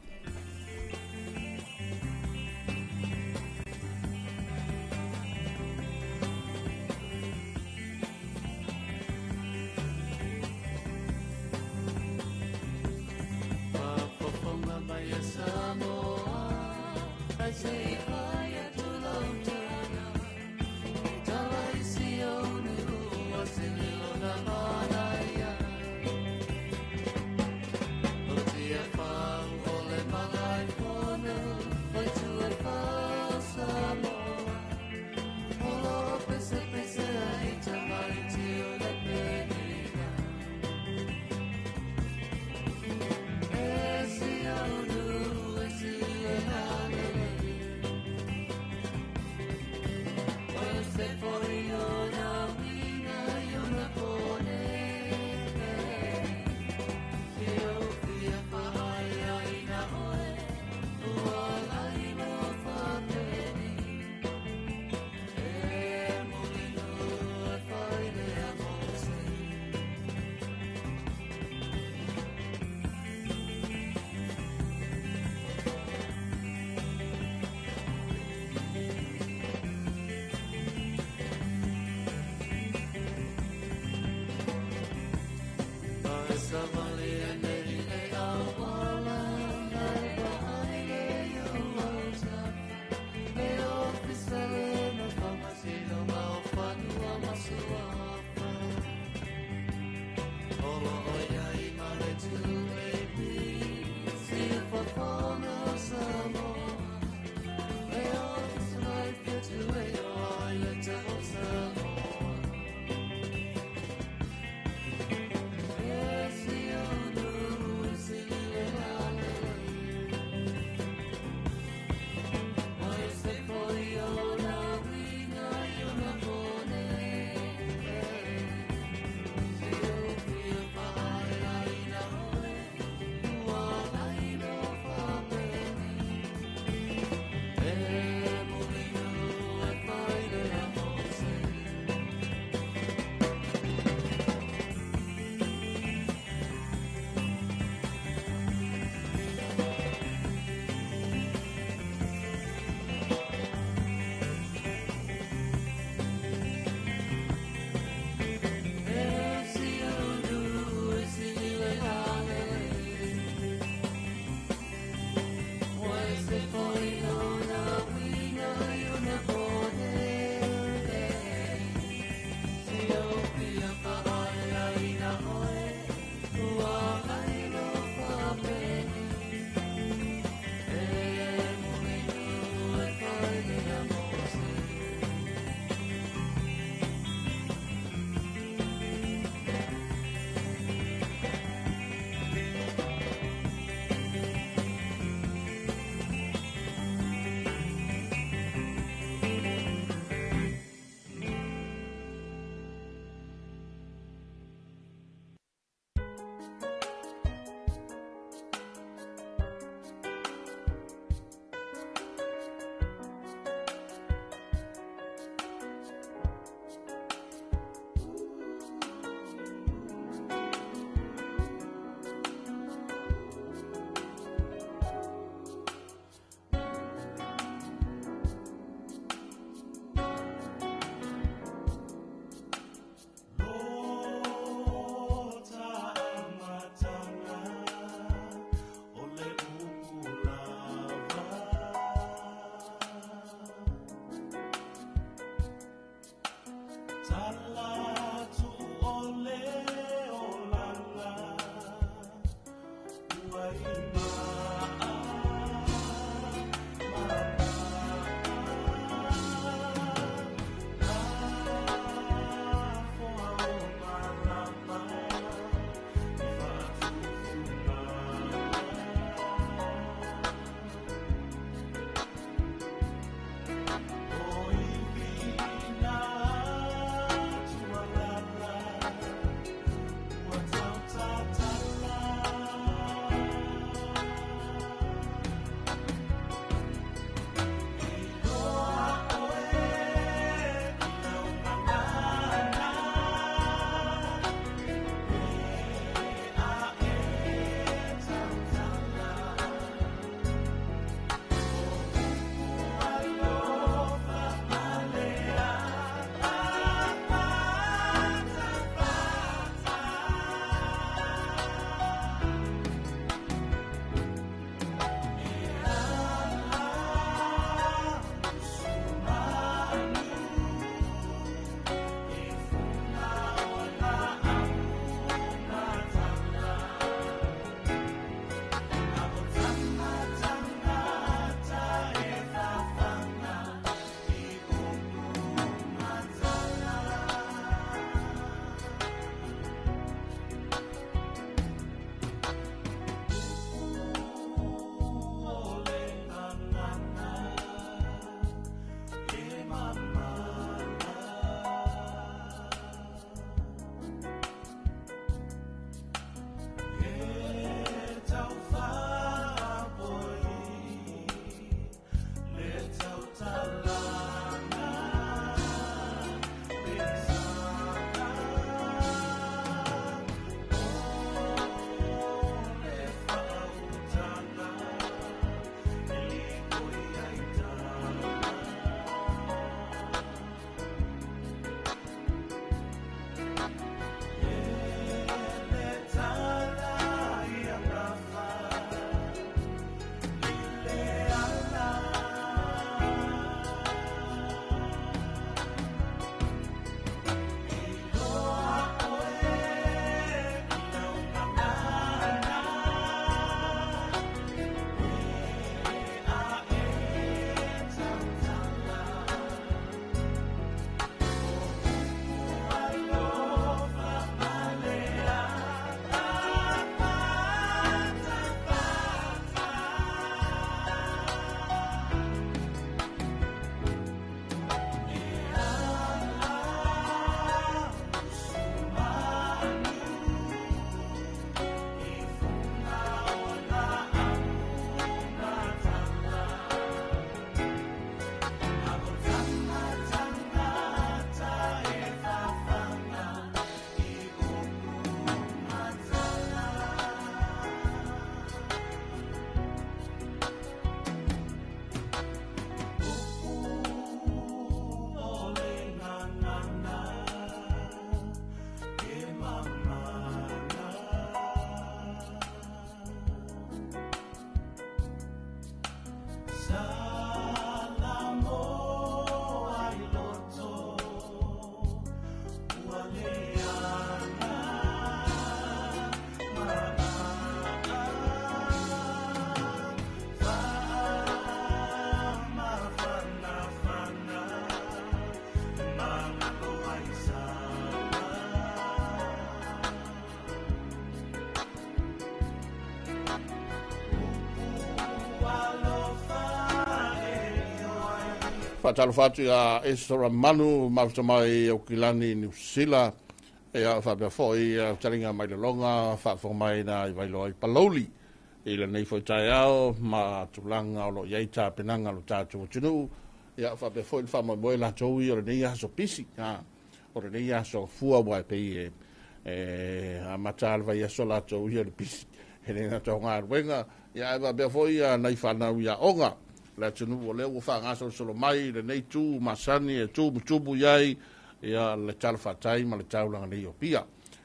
Whatalo whatu ia Esora Manu, mawtamai o Kilani, New Zealand, ia whapea fōi taringa mai le longa, whapea mai na i wailo ai Paloli, i le nei fōi tai ao, ma tulanga o lo iei tā penanga lo tātou tunu, ia whapea fōi le whama moe la tau i o le nei aso pisi, o le nei aso fua wai pei a matāle vai aso la tau i o le pisi, he nei na tau ngā ruenga, ia whapea fōi nei whanau ia onga, la tunu o leo whangaso solo mai, le nei tū masani e tū mutubu iai, ia le tala whatai ma le taulanga nei o pia.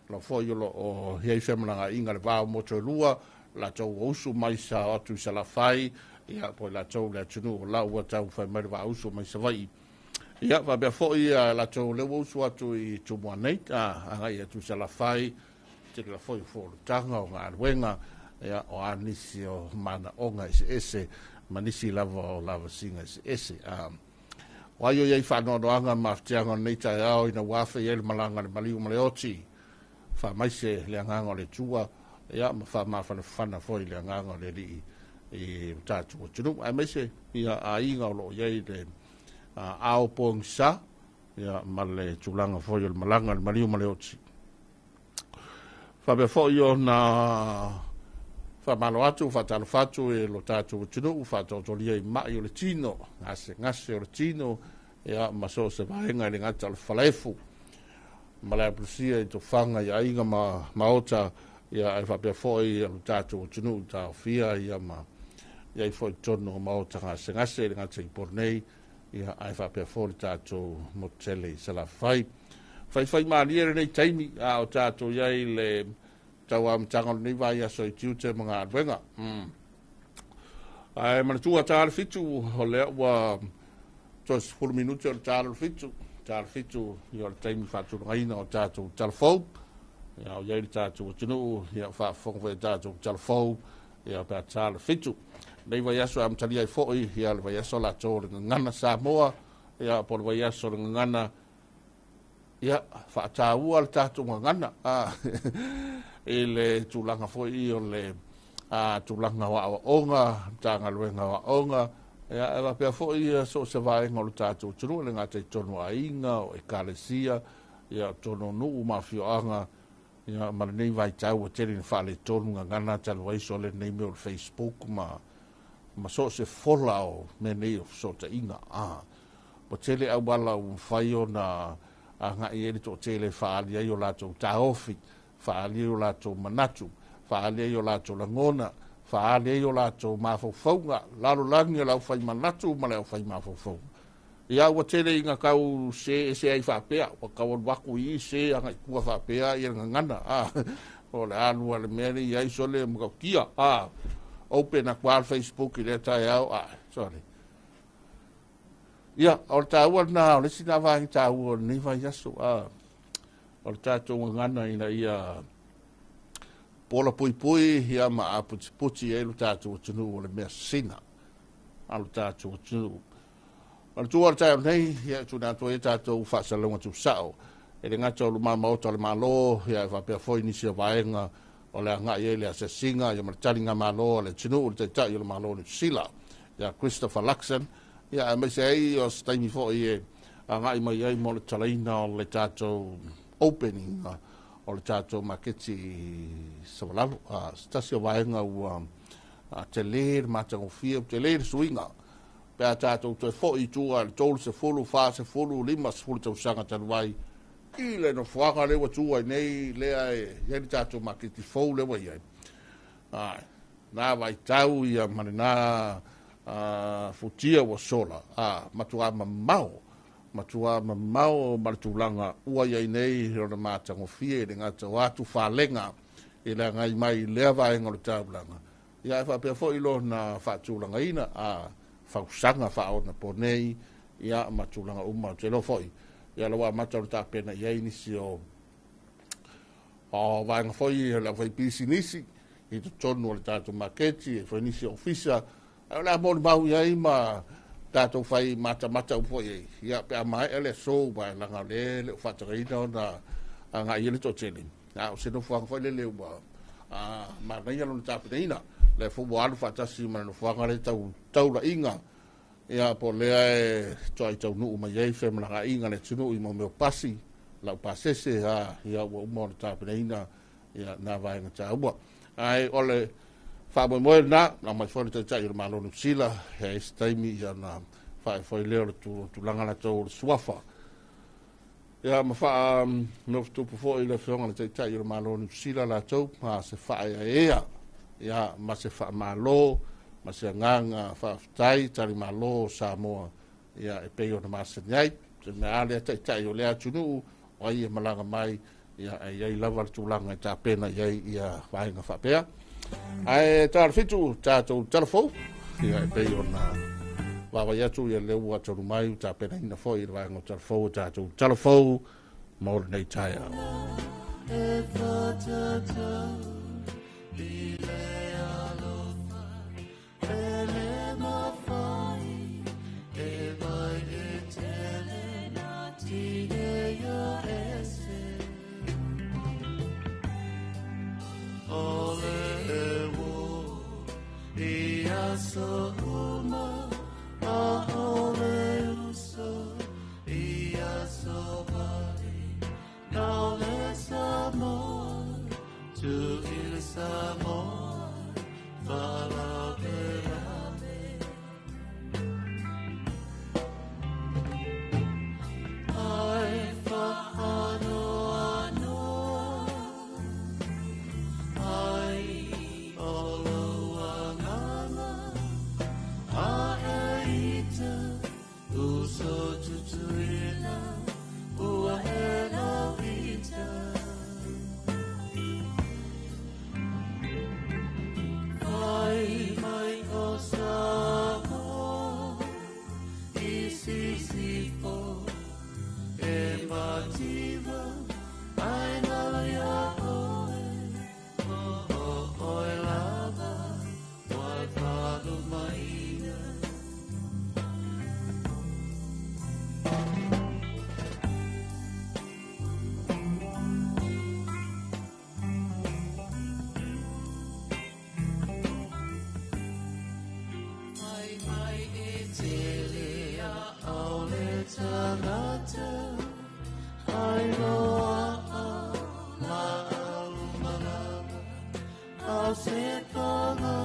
La fōi o hiei whemananga inga le wāo moto lua, la tau usu mai sa atu sa la whai, ia poi la tau le tunu o lau a tau whai mai le wā usu mai sa vai. Ia whabea fōi la tau leo usu atu i tumua nei, angai atu sa la whai, te la fōi fōru tanga o ngā ruenga, ia o anisi o mana onga ese, manisi lava o lava singa ese. Waio iei whanoanoanga ma whitianga nei tai ao ina wafe iei le malanga le maliu maleoti. Wha maise le anganga le tua, ia ma wha mawhana whana fwoi le anganga le ri i tātua tunu. Ai maise ia a inga o lo iei le ao pōng sa, ia ma le tūlanga fwoi le malanga le maliu maleoti. Wha bea fwoi o na malo atu, talo fatu e lo tātou tunu, whatotolia i mai o le tino, ngase o le tino, ea maso se vaenga i le ngata le whalefu. Malaya prusia i to whanga i ainga maota, ia ai whapea fōi lo tātou tunu, tāo fia, ia i fōi tono maota ngase i le ngata i pornei, ia ai whapea fōi tātou motele i sala whai. Whai maaliere nei taimi, o tātou iai le tau am tango ni vai aso i tiute mga adwenga. Ai manatua tāle fitu o lea ua tos 10 minuti o tāle fitu i o le taimi whātu ngaina o tātou talafou. Ia o iei tātou tunu, ia whaafonga whai tātou talafou, ia pēr tāle fitu. Nei vai aso am tali ai fōi, ia le vai aso la tō le ngana Samoa, ia po le vai aso le ngana, ia whaatāua le tātou ngana. E le tūlanga fōi i o le tūlanga wa onga, tanga luenga wa onga, ea ewa pia fōi so se vaenga o le tātou tunu, le ngā tei tono a inga o e kālesia, ia tono nuu mawhioanga, ia mara nei vai tau a teri ni whale tonu ngana talo waiso le nei me o le Facebook, ma so se fola o me nei o so ta inga. Po tele au wala un whaio na nga i eri to tele whaali ai o lātou tāofi, whaali o lātou manatu, whaali o lātou langona, whaali o lātou mawhauwhaunga, lalo langi o lau whai manatu, ma leo whai mawhauwhaunga. Ia ua tere inga kau se ai whapea, wa kau waku i se anga i kua whapea i nga ngana, o le anua le meri i aiso le mga kia, open a kwa Facebook i le tai au, sorry. Ia, o le tāua na, o le sina vāngi tāua, ni vai yaso, o le tātou ngana ina ia pola pui ia ma a puti e lo tātou tunu o le mea sina a lo tātou tunu. O le tua le tātou nei, ia tūna tua e tātou whaasalonga tu sao. E le ngata o le mamauta o le malo, ia e whapea foi nisi o vaenga o le anga i e le asesinga, ia maritaringa malo o le tunu o le teitai o le malo ni sila. Ia Christopher Luxon, ia e meise ei o staimi foi e anga i mai ei mo le talaina o le tātou opening o le tātou maketi Savalalu. Stasi o vaenga ua te leer matangofia, te leer suinga. Pea tātou te fōi tua, le tōlu se fulu, whā se fulu, lima se fulu tau sanga tanuai. I le no whanga lewa tua nei, lea e, heri tātou maketi fōu lewa iai. Nā vai tau ia mani nā futia wa sola, matua mamau. Matua mamau maratulanga ua iai nei o na matangofia le ngata watu whalenga i le ngai mai lea vaenga o le taulanga. Ia e whapea fo ilo na whatulanga ina whausanga whaona po nei ia matulanga uma te lo foi. Ia lawa matau ta pena iai nisi o vaenga foi la foi pisi nisi i to tonu o le tātou maketi e foi nisi ofisa. La mori mau iai ma tātou whai mata upo i ia pe mai ele so ba langa le whatareina na nga i le to tele. Na o se no whanga whai le ua ma nei alo na tāpeneina le fumo alu whatasi ma no whanga le tau la inga ia po lea e toi tau nuu mai ei fe malanga inga le tunu i mo meo pasi lau pasese ha ia ua umona tapeneina ia na vai nga ta ua ai ole fa mo mo na mai fo te tai ma lo sila e staimi ia na fa foi leo tu langa la to swafa ia ma fa no tu po ile fonga le tai ma lo sila la to ma se fa ia ma se fa ma lo ma se nganga fa tai tari malo Samoa ia e peo na masa nyai te me ale tai o lea tunu o ia malanga mai ia ai lava tulanga ta pena ia vai nga fa pea ai tar fitu ta to telefo ia e peo na wa ia tu ia le wa tu mai ta pena ina fo ia vai nga telefo ta to telefo mo nei tai So uma ole uso ia so vai now let's more to il more follow I follow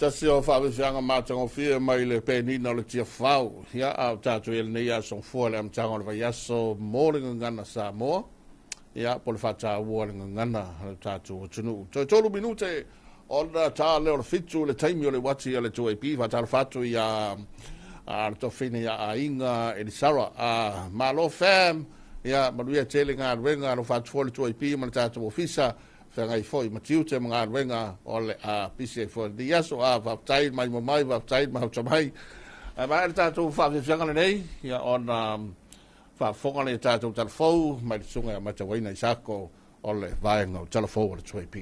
tasi o whaawiwhianga mātango whia mai le pēnina o le tia whau. Ia au tātou ele nei a song fua le amtango le vai aso mōringa ngana Samoa. Ia po le whata ua le ngana le tātou o tunu. Toi tolu minute ona ta le o fitu le taimi o le wati le to ep va tal fatu ya to fine ya inga e sara malo fam ya maluia tele nga wenga no fatu fo le to ep ma ta to ofisa fa ngai foi matiu te nga wenga o le pca for the yaso va tai mai va tai ma to mai ma ta to fa fianga nei ya on fa fonga le ta to telefo mai sunga ma te waina isako o le vaenga o telefo o le to ep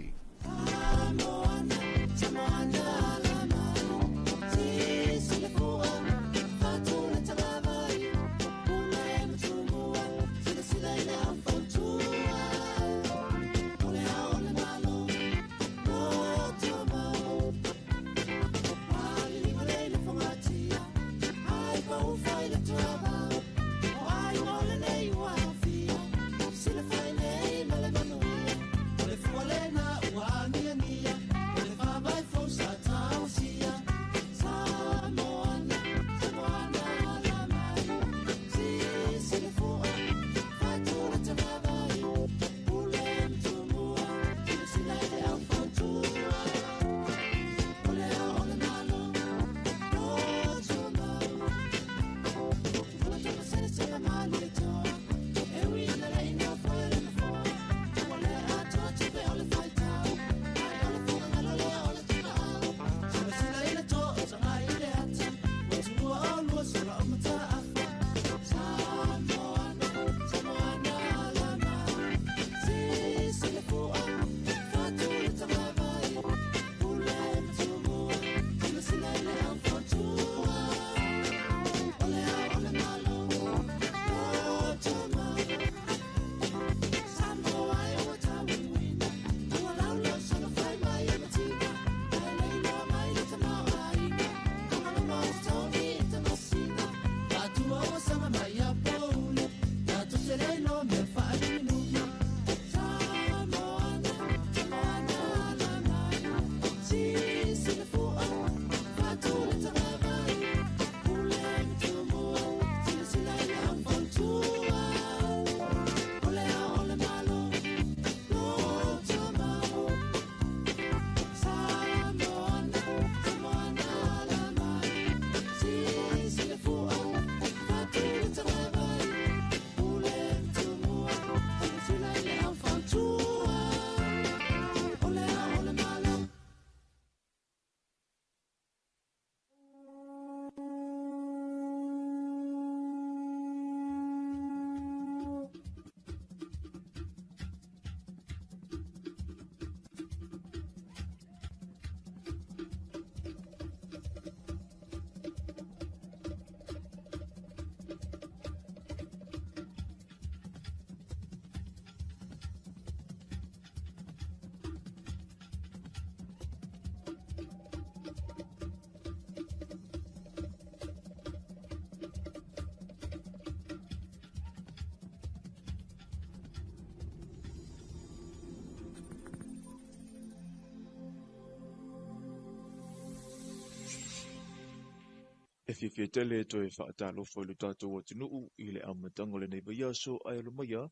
E whiwhiatele e toi whaatalofa i le tātou atu nuu i le amatango le nei baia so ai alo maia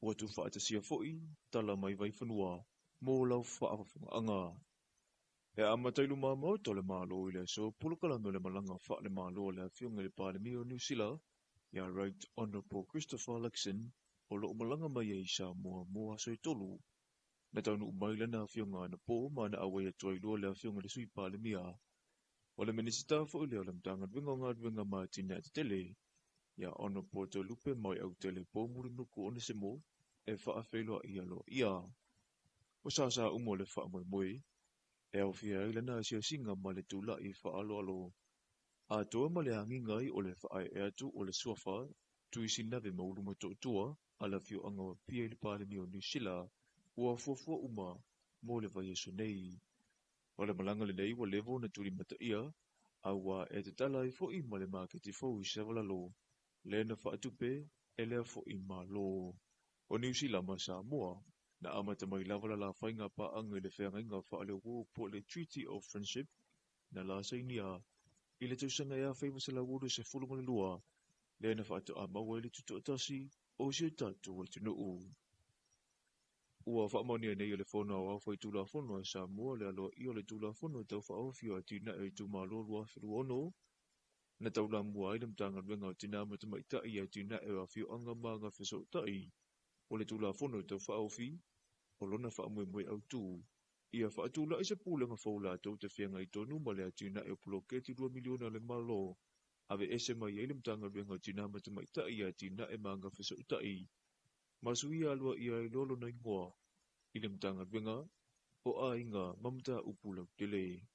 o atu whaatasia fo'i tala mai vai whanua mō lau whaafafunga anga. E amatailu māmau tole mālo i le so pulukalanga le malanga wha le mālo le awhiunga le pālemi o New Zealand ia Right Honourable Christopher Luxon o lo malanga mai e isa mua so i tolu. Na taunu mai lana awhiunga na pō ma na awai atu ai lua le awhiunga le sui pālemi a. O le minisita fo le olam tanga dwinga Martina te tele ya ono poto lupe mai au tele po muri nuku one se mo e fa afelo ia lo ia o sa umo le fa moi e au fia ile na sia singa male tula I fa alo a to male hangi ngai o le fa e atu o le sofa tu isina ve mo lu mo tua ala fio anga pia le pale mi o New Zealand o fofo uma mo le va yeso nei. O le malanga le nei wa levo na turi mata ia, aua e te tala I fo'i ma le maketi fōu I sevala lo. Le na whaatupe, e lea fo'i ma lo. O New Zealand ma Samoa, na amata mai lavala la whainga pa anga I le whenga inga wha le wo po le Treaty of Friendship, na la sainia, I le tausanga ea whaivasala wodo se fulunga le lua, le na whaatu a maua le tuto atasi, o se tatu wa tunu u. ua whaamania nei o le whono au whai tula whono sa mua le aloa i o le tula whono tau whaofio a tina e tu malo lua whiru ono. Na tau la mua i le mtanga renga o tina matamaitai a tina e a whio anga maanga whiso tai. O le tula whono tau whaofi, o lona whaamue au tū. Ia whaatula i se pūlenga whaula tau te whianga i tonu ma le a tina e o poloketi 2 miliona le malo. Ave ese mai i le mtanga renga o tina matamaitai a tina e maanga whiso tai. Masui alua ia i lolo na ingoa. I le mtanga renga, o a inga mamata upula tele.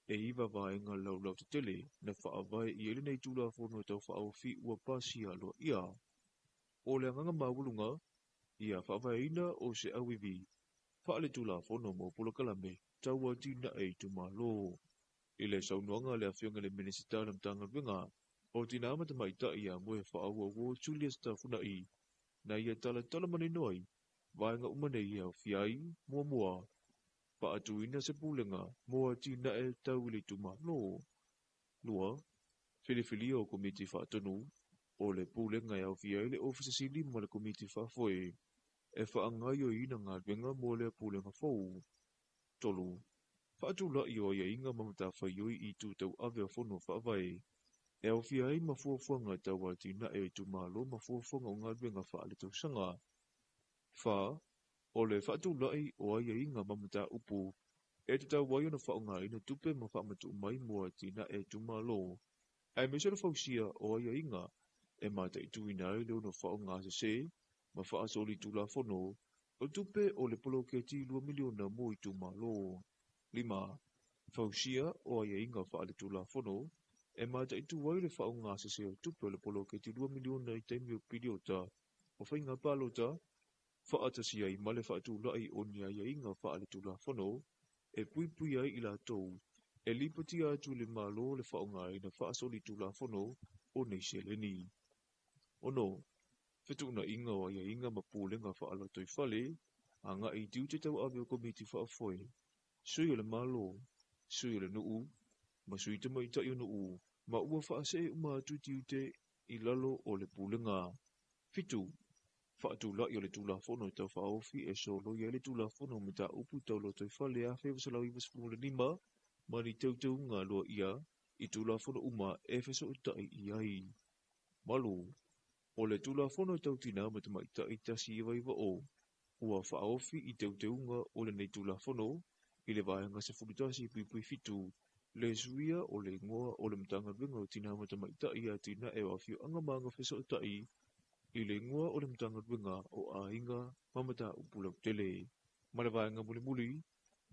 E iwa vaenga lau te tele, na whaavai i ele nei tula whono tau whaofi ua pasi alua ia. O le anganga mawulunga, ia whaavai ina o se awiwi. Whaale tula whono mo pulakalame, taua tina e tumalo. I le saunuanga le awhionga le minisita le mtanga renga, o tina amata maita ia moe whaaua wo Julius Tafunai. Na ia tala mani noi, vaenga umane ia o fiai, mua. Paatuina se pulenga, moa tina e tau le tumalo. Lua, Filifili o komiti whaatonu, o le pulenga e au fiai le ofisa sili ma le komiti whaafoe. E whaangai o ina ngā renga mo le pulenga fau. Tolu, whaatula i o ia inga mamata whaioi i tūtau ave a whono whaavai. E au fiai mafuafuanga tau a tina e tumalo mafuafuanga o ngā renga whaale tau sanga. Wha, o le whaatulai o aia inga mamata upu, e te tau wai ona whaonga ina tupe ma whaamatu mai mua tina e tumalo. Ai me sora whausia o aia inga, e mata i tuina ai leo no whaonga se, ma whaasoli tula whono, o tupe o le poloketi 2 miliona mo i tumalo. 5. Whausia o aia inga whaale tula whono, e mata i tu wai le whaonga se o tupe o le poloketi 2 miliona i teimio piliota, o whainga palota, whaatasi ai male whaatulai o nia ia inga whaale tula whono, e pui ai ila tau, e lipati atu le malo le whaonga i na whaasoli tula whono o nei se leni. Ono, whetuna inga o ia inga mapulenga whaala toi whale, anga i diu te tau ave o komiti whaafoe. Sui o le malo, sui o le nuu, ma sui te mai tai o nuu, ma ua whaase uma atu diu te i lalo o le pulenga. Fitu, whaatula i o le tula whono tau whaofi e solo i le tula whono me ta upu tau lo toi whale a whewasalau i wasfunu le nima, ma ni tau ngā loa ia, i tula whono uma e wheso utai i ai. Malu, o le tula whono tau tina ma te maita i tasi iwa o, ua whaofi i tau ngā o le nei tula whono, i le vāhanga se furutasi pui fitu, le suia o le ngoa o le mtanga ringa o tina ma te maita i a tina e wafio anga manga wheso utai, i le ngoa o le mtanga ringa o a inga mamata upula tele. Ma le vāhanga muli,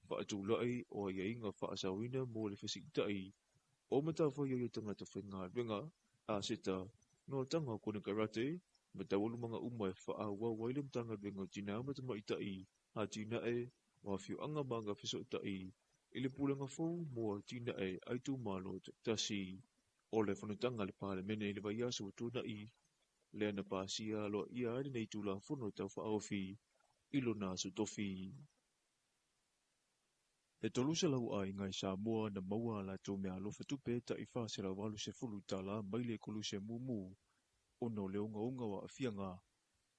whaatulai o ia inga whaasawina mo le whesitai, o mata whai o tangata whainga ringa, a seta, no tanga o kone karate, ma tawalu mga umai whaawa waile mtanga ringa o tina ma te maitai, a tina e, wafio anga manga wheso utai, i le pulanga fau mo tina e aitu malo tasi, o le whanutanga le pāle mene i le vaiasu o tūna i, le ana pāsia lo ia ari nei tūla whono tau whaofi, ilo nā su tofi. E tolusa lau ai ngai Samoa na maua la tō mea alofa tupe ta i whāsera walu se fulu tala maile kolu se mumu, ono leo ngaunga wa afianga,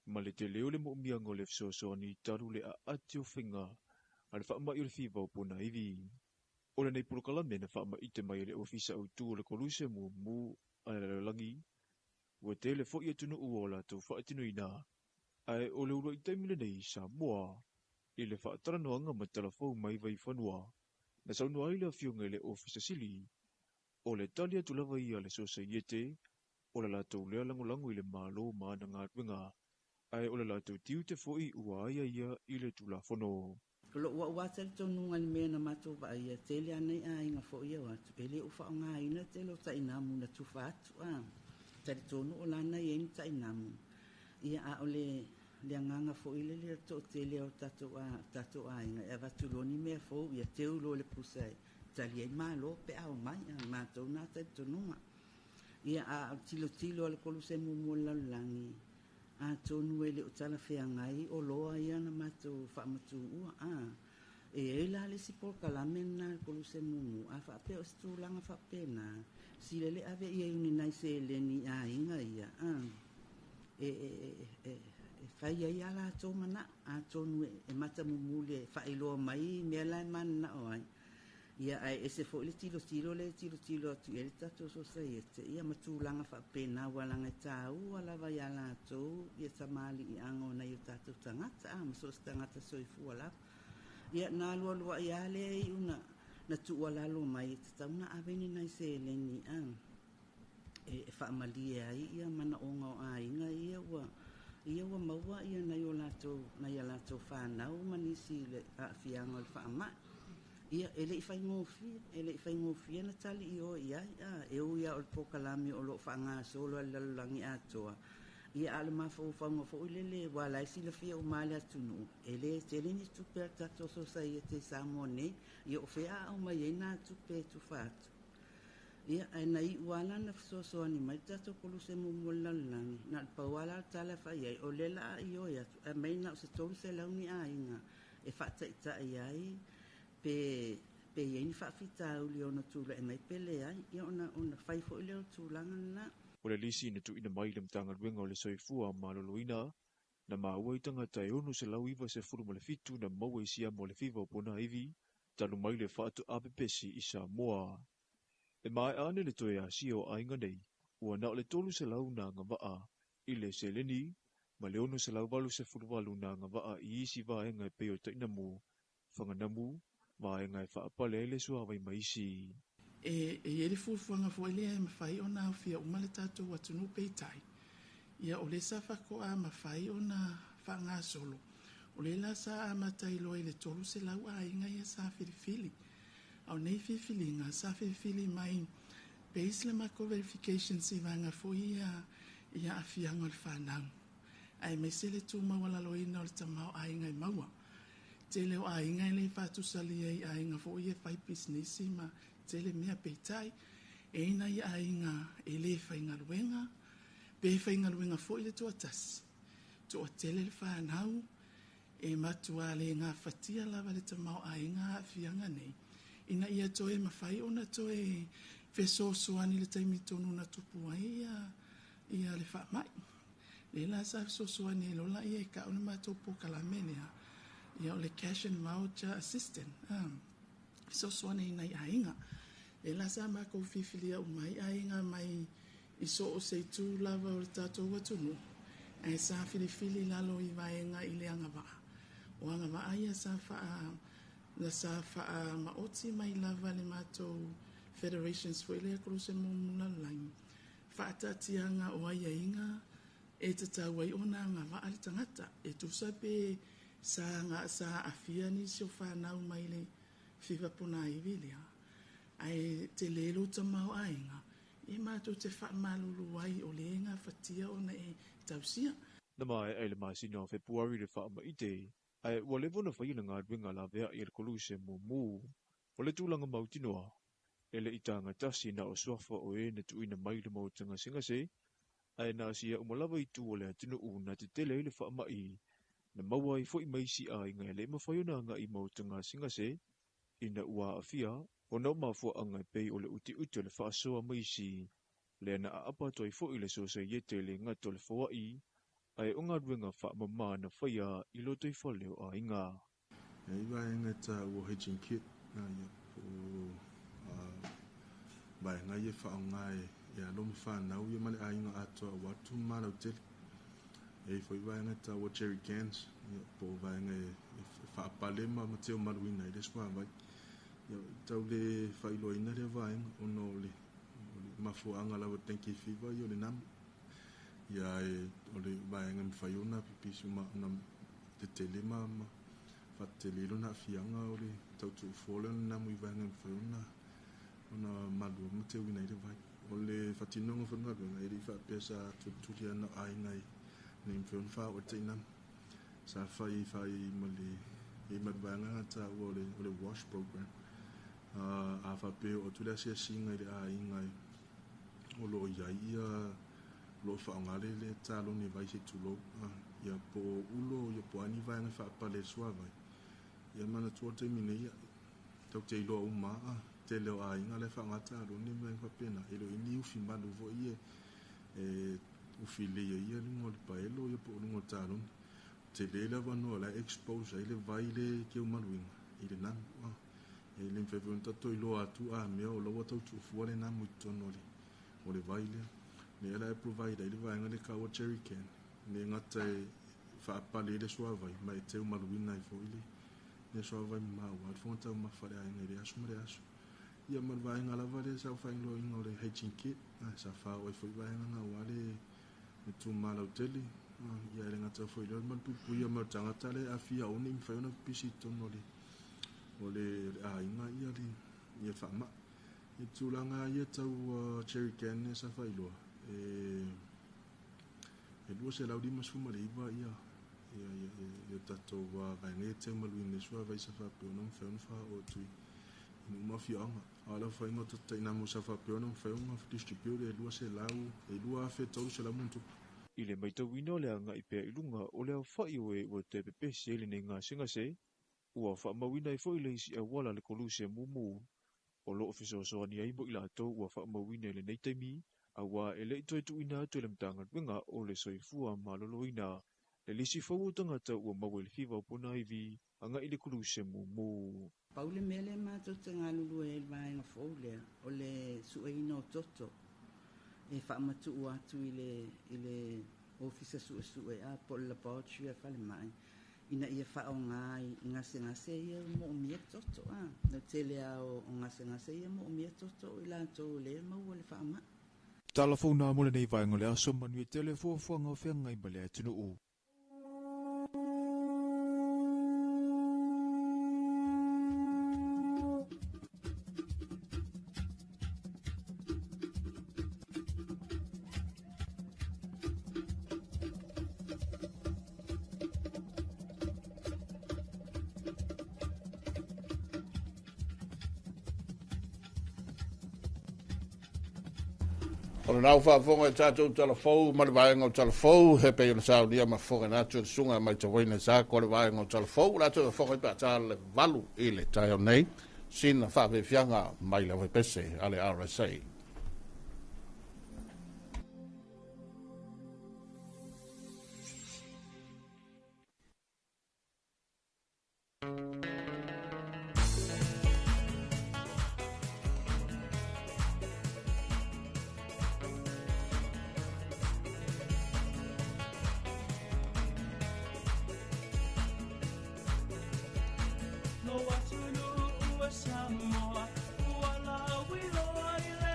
ma le te leo le mo umiango le fsosoni taru le a ati o whinga, a le whaama i le whiwa o puna iwi. O le nei purukalame na whaama i te mai le ofisa au tū o le kolu se mumu, a le langi, ua te le fo i atunu uola tau whaatinu ina, ai o le uro i taimile nei Samoa, i le whaataranoanga ma telefou mai vai whanua, na saunua i le awhionga le ofisa sili, o le talia tulawa ia le sosa iete, o le latou lea langolango i le malo maana ngā ruenga, ai o le latou tiu te foi ua aia ia i le tula whono. Lo ua ua tele tonu ngani mea na matou wa ia tele anei a inga fo ia watu, ele ufa o ngā ina tele o ta inamu na tufa atu tele tonu o lana i eni ta inamu, ia a o le nganga fo ile le to tele o tato a inga e watu loni mea fo ia teu lo le pusai tali e malo pe au mai a matou na tele tonunga ia a tilo le kolu se mumu lalangi a tonu ele o tala fea ngai o loa ia na matou whaamatu ua e la le sipol kalame na kolu se mumu a whape o stulanga whape na silele ave ia uni nai se le ni a inga ia fai ai ala tō mana a tōnu e mata mumuli e whailoa mai mea lai mana o ai. Ia ai e se fo le tilo atu e le tato so sai e te ia matulanga whapena walanga tāu ala vai ala tō ia tamali i ango na i tato tangata a maso tangata soifu ala. Ia nā lua i ale i una na tuwalalo mai te tauna aveni nai se leni ang. E whaamali e ai ia mana o ngau a inga ia wa maua ia na i o lato whanau manisi le a fianga le whaama. Ia ele i whai ngofia na tali i o ia e o ia o le pokalami o lo whaanga solo ala lalangi atoa. Ia ala mafau whaunga fo ilele wala isi la fia o male atunu. Ele tele ni tupe tato society Samoa ia o fea au mai na tupe tu fatu. Ia ai nai wala na so ni mai tato kolu se mumulalani na pawala tala fai ai o lela i o ia a mai na se tolu se launi a inga e fata ita ai pe ye ni fa fita uli ona tula e mai pele ai ia ona fai fo ile tulanga na o le lisi na tu ina mai le mtanga ruenga o le soifua maloloina na maua i tangata e onu se lau iwa se furu mo le fitu na maua i sia mo le fiva o pona iwi talu mai le fatu apepesi i Samoa. E mai ane le toe a si o ainga nei, ua na o le tolu se lau na ngawaa i le se leni, ma le onu se lau walu se furu walu na ngawaa i isi vaenga e peo taina mu, whanganamu, vaenga e whaapale e le suawai maisi. E ele fufuanga fo ele e mawhai o na fia umale tatou watunu peitai. Ia o le sa whakoa mawhai o na whanga solo. O le la sa amatai loe le tolu se lau a inga ia sa whiriwhili. Au nei whiwhilinga sa whiriwhili mai base le mako verification si vanga fo ia a fianga le whanau. Ai me se le tu mawala loina o le tamau a inga i maua. Te leo a inga i le whatusali ai a inga fo ia whai business ma te le mea peitai. E ina i a inga e le whainga luenga. Pe whainga luenga fo i le tuatasi. Tua tele le whanau. E matua le ngā whatia lava le tamau a inga a fianga nei. Ina ia toe mawhai ona toe whesosoani le taimi tonu na tupu ai ia le whamai. Le la sa whesosoani e lola ia e ka ona matopo kalamelea. Ia o le cash and voucher assistant. Whesosoani ina i a inga. Le la sa mako whiwhilia umai a inga mai i so o seitu lava o le tatou watunu. E sa whiwhili lalo i vaenga i le angawaa. O angawaa ia sa whaa na sa faa maoti mai lava le matou federations fo ile kruse mumula lain fa tatianga o ai inga e tatau ai ona nga va ali tangata e tu sabe sa afia ni so fa na mai le fiva pona ivilia ai te lelo tamau ainga e matou te fa malulu ai o lenga fatia ona e tausia na mai ai le masino February le fa mai te ai wale bona fa ina ngā ruenga la vea i koluse mu wale tūlanga mautinoa ele itanga tasi na o swafa o e na tuina mai le mautanga singase ai na sia umalawa i tu ole atinu u na te tele le wha mai na maua i fo i maisi a inga ele mawhaiona nga i mautanga singase ina ua afia o na mafua anga pei ole uti le wha asoa maisi le na a apa toi fo i le sosa yete le ngato le whawai ai unga ruenga wha mama na whaia i loto i whaleo a inga. Ia iwa inga ta ua hitching kit na ia po bai ngai e wha ngai ia lomi whanau ia male a inga atoa watu mana utele. E fo iwa inga ta ua cherry cans ia po vai inga e wha apalema ma teo maruina i leswa vai. Ia tau le whailo ina rea vai inga ono le mafua anga lawa tenki fiwa i o le namu. Ia e ole vaenga mwhaiona pipisi na te tele ma whatelelo na fianga ole tautu ufola na mui vaenga mwhaiona ona malua mte wina ire vai ole whatinonga whanua runga iri whapesa tuturia na aingai ni mwhaiona wha o te inam sa whai mali e madvaenga ta ole wash program a whapeo o tulea sia singa ire a ingai olo ia lo fa ngale le talo ni vai se tulo ya po ulo ya po ani vai na fa pale swa vai ya mana tu te mine ya to te lo uma te lo ai ngale fa ngata lo ni vai fa pena elo ini u fi manu vo ye u fili ye ni ngol pa elo ya po ngol talo te le la vano la expose ile vai le ke o maluinga ile nan ile mfefe un tato ilo atu me o lo wata tu fuole na mutono le o le vai le ne la provide ile vai ngale ka o cherry can ne ngata fa pale le so vai mai te o maluinga i fo ile ne so vai ma wa fonta ma fare ai ne asu mare asu ia man vai ngala vale sa fa nglo ngole hechinki sa fa o fo vai nga wale tu malo tele ia le ngata foi le man pupu ia ma tanga tale a fia o ning fa ona pisi tono le o le a inga ia le ia fa ma e tu langa ia tau cherry can sa fa ilo e dua se laudi masuma le iba ia tato wa va nge te malu ne so va sa fa pe ona fa ona fa o tu no ma fia anga ala fa inga tata ina mo sa fa pe ona fa ona distribute e dua se lau e dua fe tau se la muntu I le maitau wina le anga i pea ilunga o lea whai oe o te pepe se le ne ngā singa se, ua wha mawina i fo i le isi a wala le kolu se mumu. O lo ofiso soa ni aimo i la ato ua wha mawina le nei taimi, a wā e le itoe tu ina atu le mtanga winga o le soifua malolo ina. Le lisi fau o tangata ua mawe le hiva puna iwi, anga i le kolu se mumu. Paule mele mātou te ngā lulu e vai ngā fau lea, o le sua ina o toto. E whaamatu atu i le ofisa su e a po la laboratory a whale mai. Ina ia whao ngai ngase ia mo mia toto a. Na tele au ngase ia mo mia toto i la tō le maua le whaama. Talafona mole nei vai ngole aso manu e tele fuafuanga o whenga i male atunu u. O nau whaafonga e tātou talafou, ma le vaenga o talafou, he pei o na saunia ma whonga nātu e sunga mai te waina sā, ko le vaenga o talafou, nātu e whonga i pātā le valu i le tai o nei, sina whaawewhianga mai le wepese a le RSA. No watunu ua Samoa, ua la wilo i le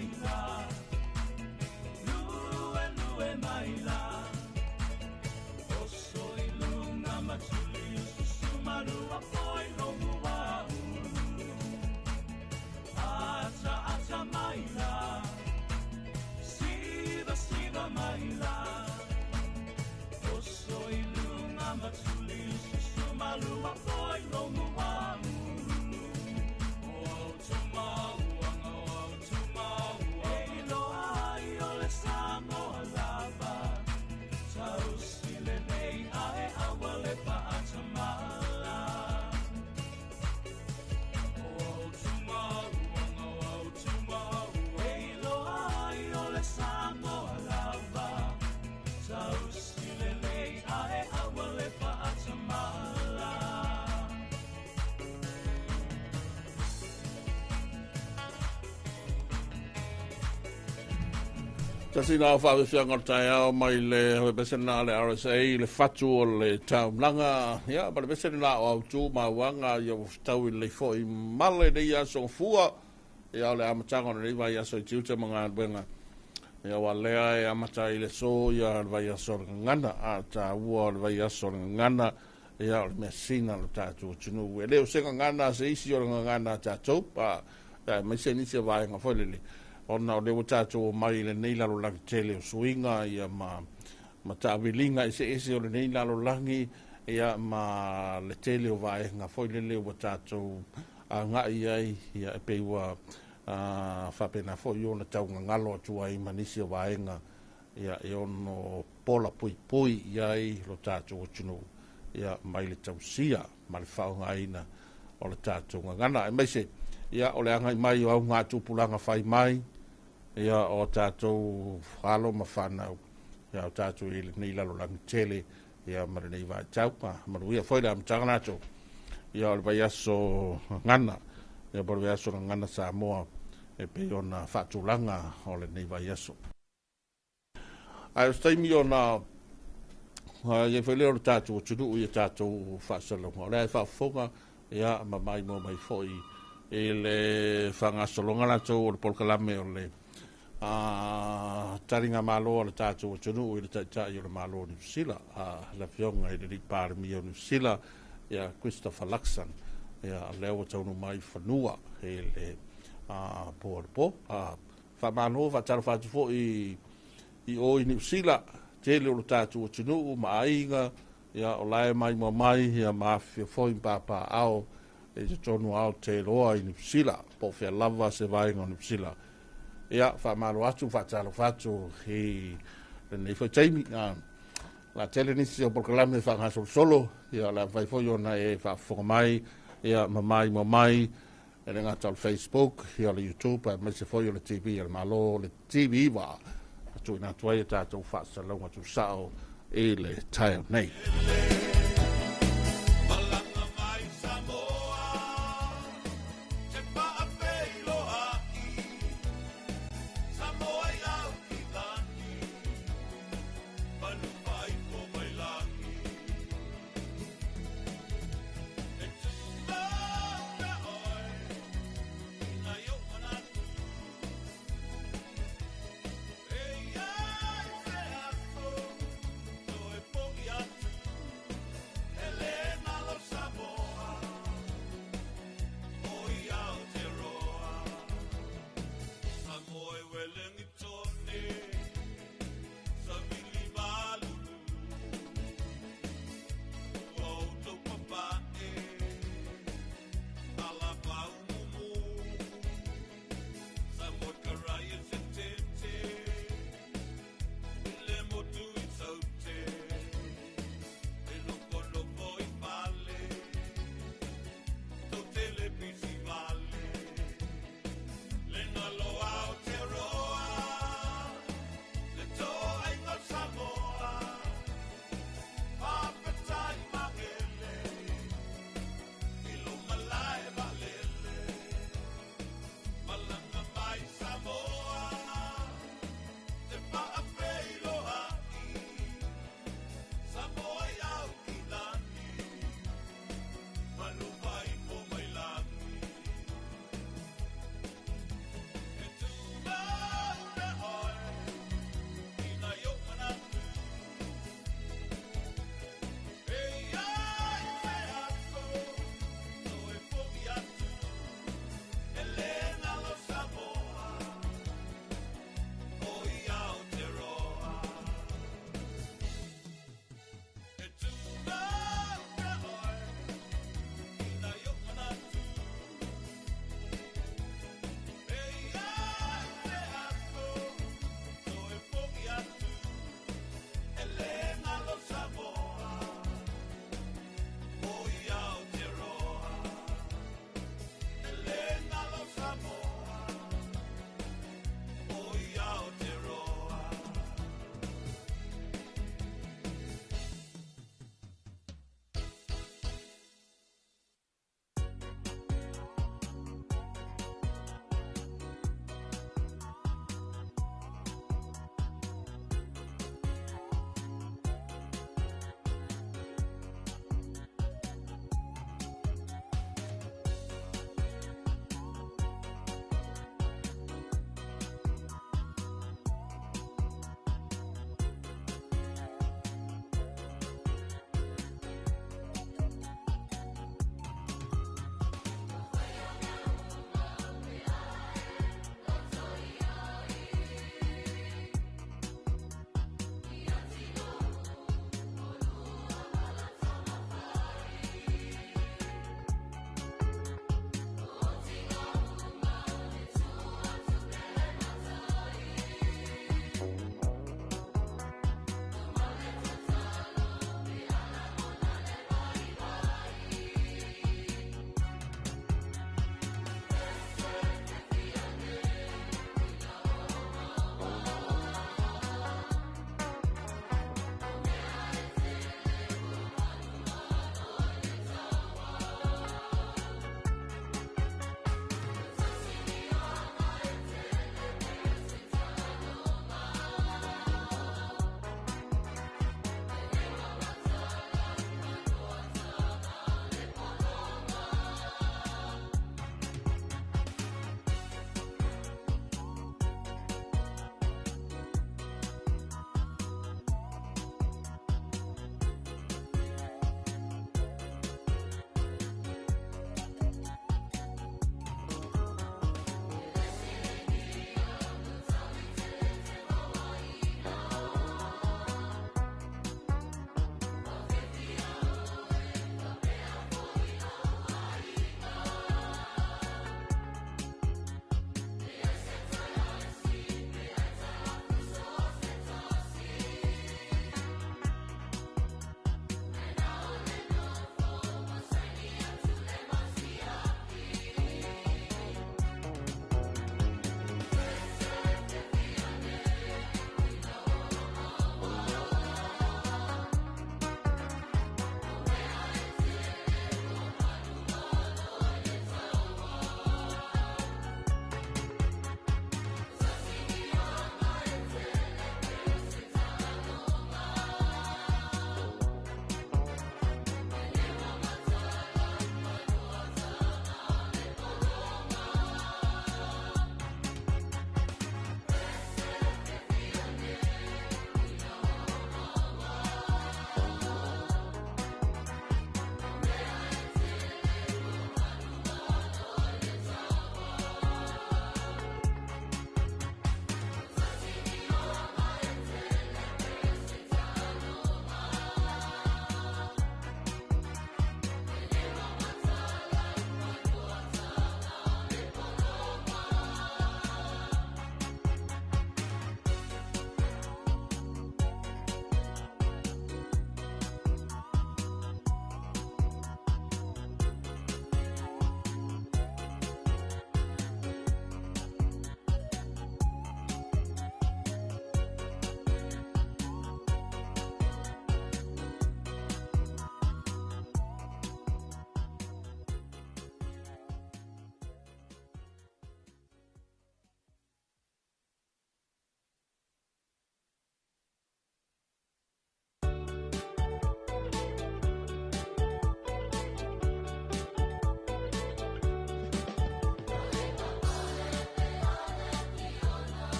maila lue lue maila oso ilunga matuli susumaru apoi no mua ata ata maila siva siva maila oso ilunga matuli susumaru apoi no mua Tasina whawe whianga tai au mai le hoe besena le RSA le fatu o le taumlanga ia pa le besena o au tū mawanga ia tau i le fo i male de ia so fua ia le amatanga le vai ia so i tiuta mga benga ia wa lea e amata i le so ia le vai ia so ngana a ta ua le vai ia so ngana ia le mesina le tatu tunu e leo senga ngana se isi o ngana tatu pa mai se nisi vai nga folele ona o lewa tātou mai le nei lalo langi tele o suinga ia ma tāwilinga i se ese o le nei lalo langi ia ma le tele o vae ngā foi le lewa tātou a ngā iai ia e peiwa whapena foi o na tau ngalo atua i manisi o vae ngā ia e ono pola pui pui iai lo tātou o tunu ia mai le tau sia ma le whao ngā ina o le tātou ngana e mai se ia o le angai mai o au ngā tūpulanga whai mai ia o tātou whalo ma whanau ia o tātou i le nei lalo langi tele ia mara nei vai tauka maru ia whaile am tanganato ia o le vai aso ngana ia o le vai aso ngana Samoa e pe o na whatulanga o le nei vai aso ai o staimi o na ia whaile o le tātou o tunu ia tātou whasalonga o le ai whafonga ia ma mai mo mai foi e le whangasolonga latou o le polkalame o le taringa malo o le tātou o tunu i le taitai o le malo o New Zealand la fionga i le ripārimi o New Zealand ia Christopher Luxon ia leo o taunu mai whanua e le pōrepo whamano whataro whatufo i o i New Zealand tele o le tātou o tunu ma ainga ia o lae mai mo mai ia maafia foi mpapa ao e te tonu ao te roa i New Zealand po fia lava se vainga o New Zealand ia whamaro atu whatalo whatu i nei whai taimi la tele nisi o polkalame whangasol solo ia la whai foi ona e whafonga mai ia mamai mo mai e le ngata o Facebook ia le YouTube a mai se foi o le TV ia le malo le TV wa atu ina tuai e tātou whasalonga tu sao e le taio nei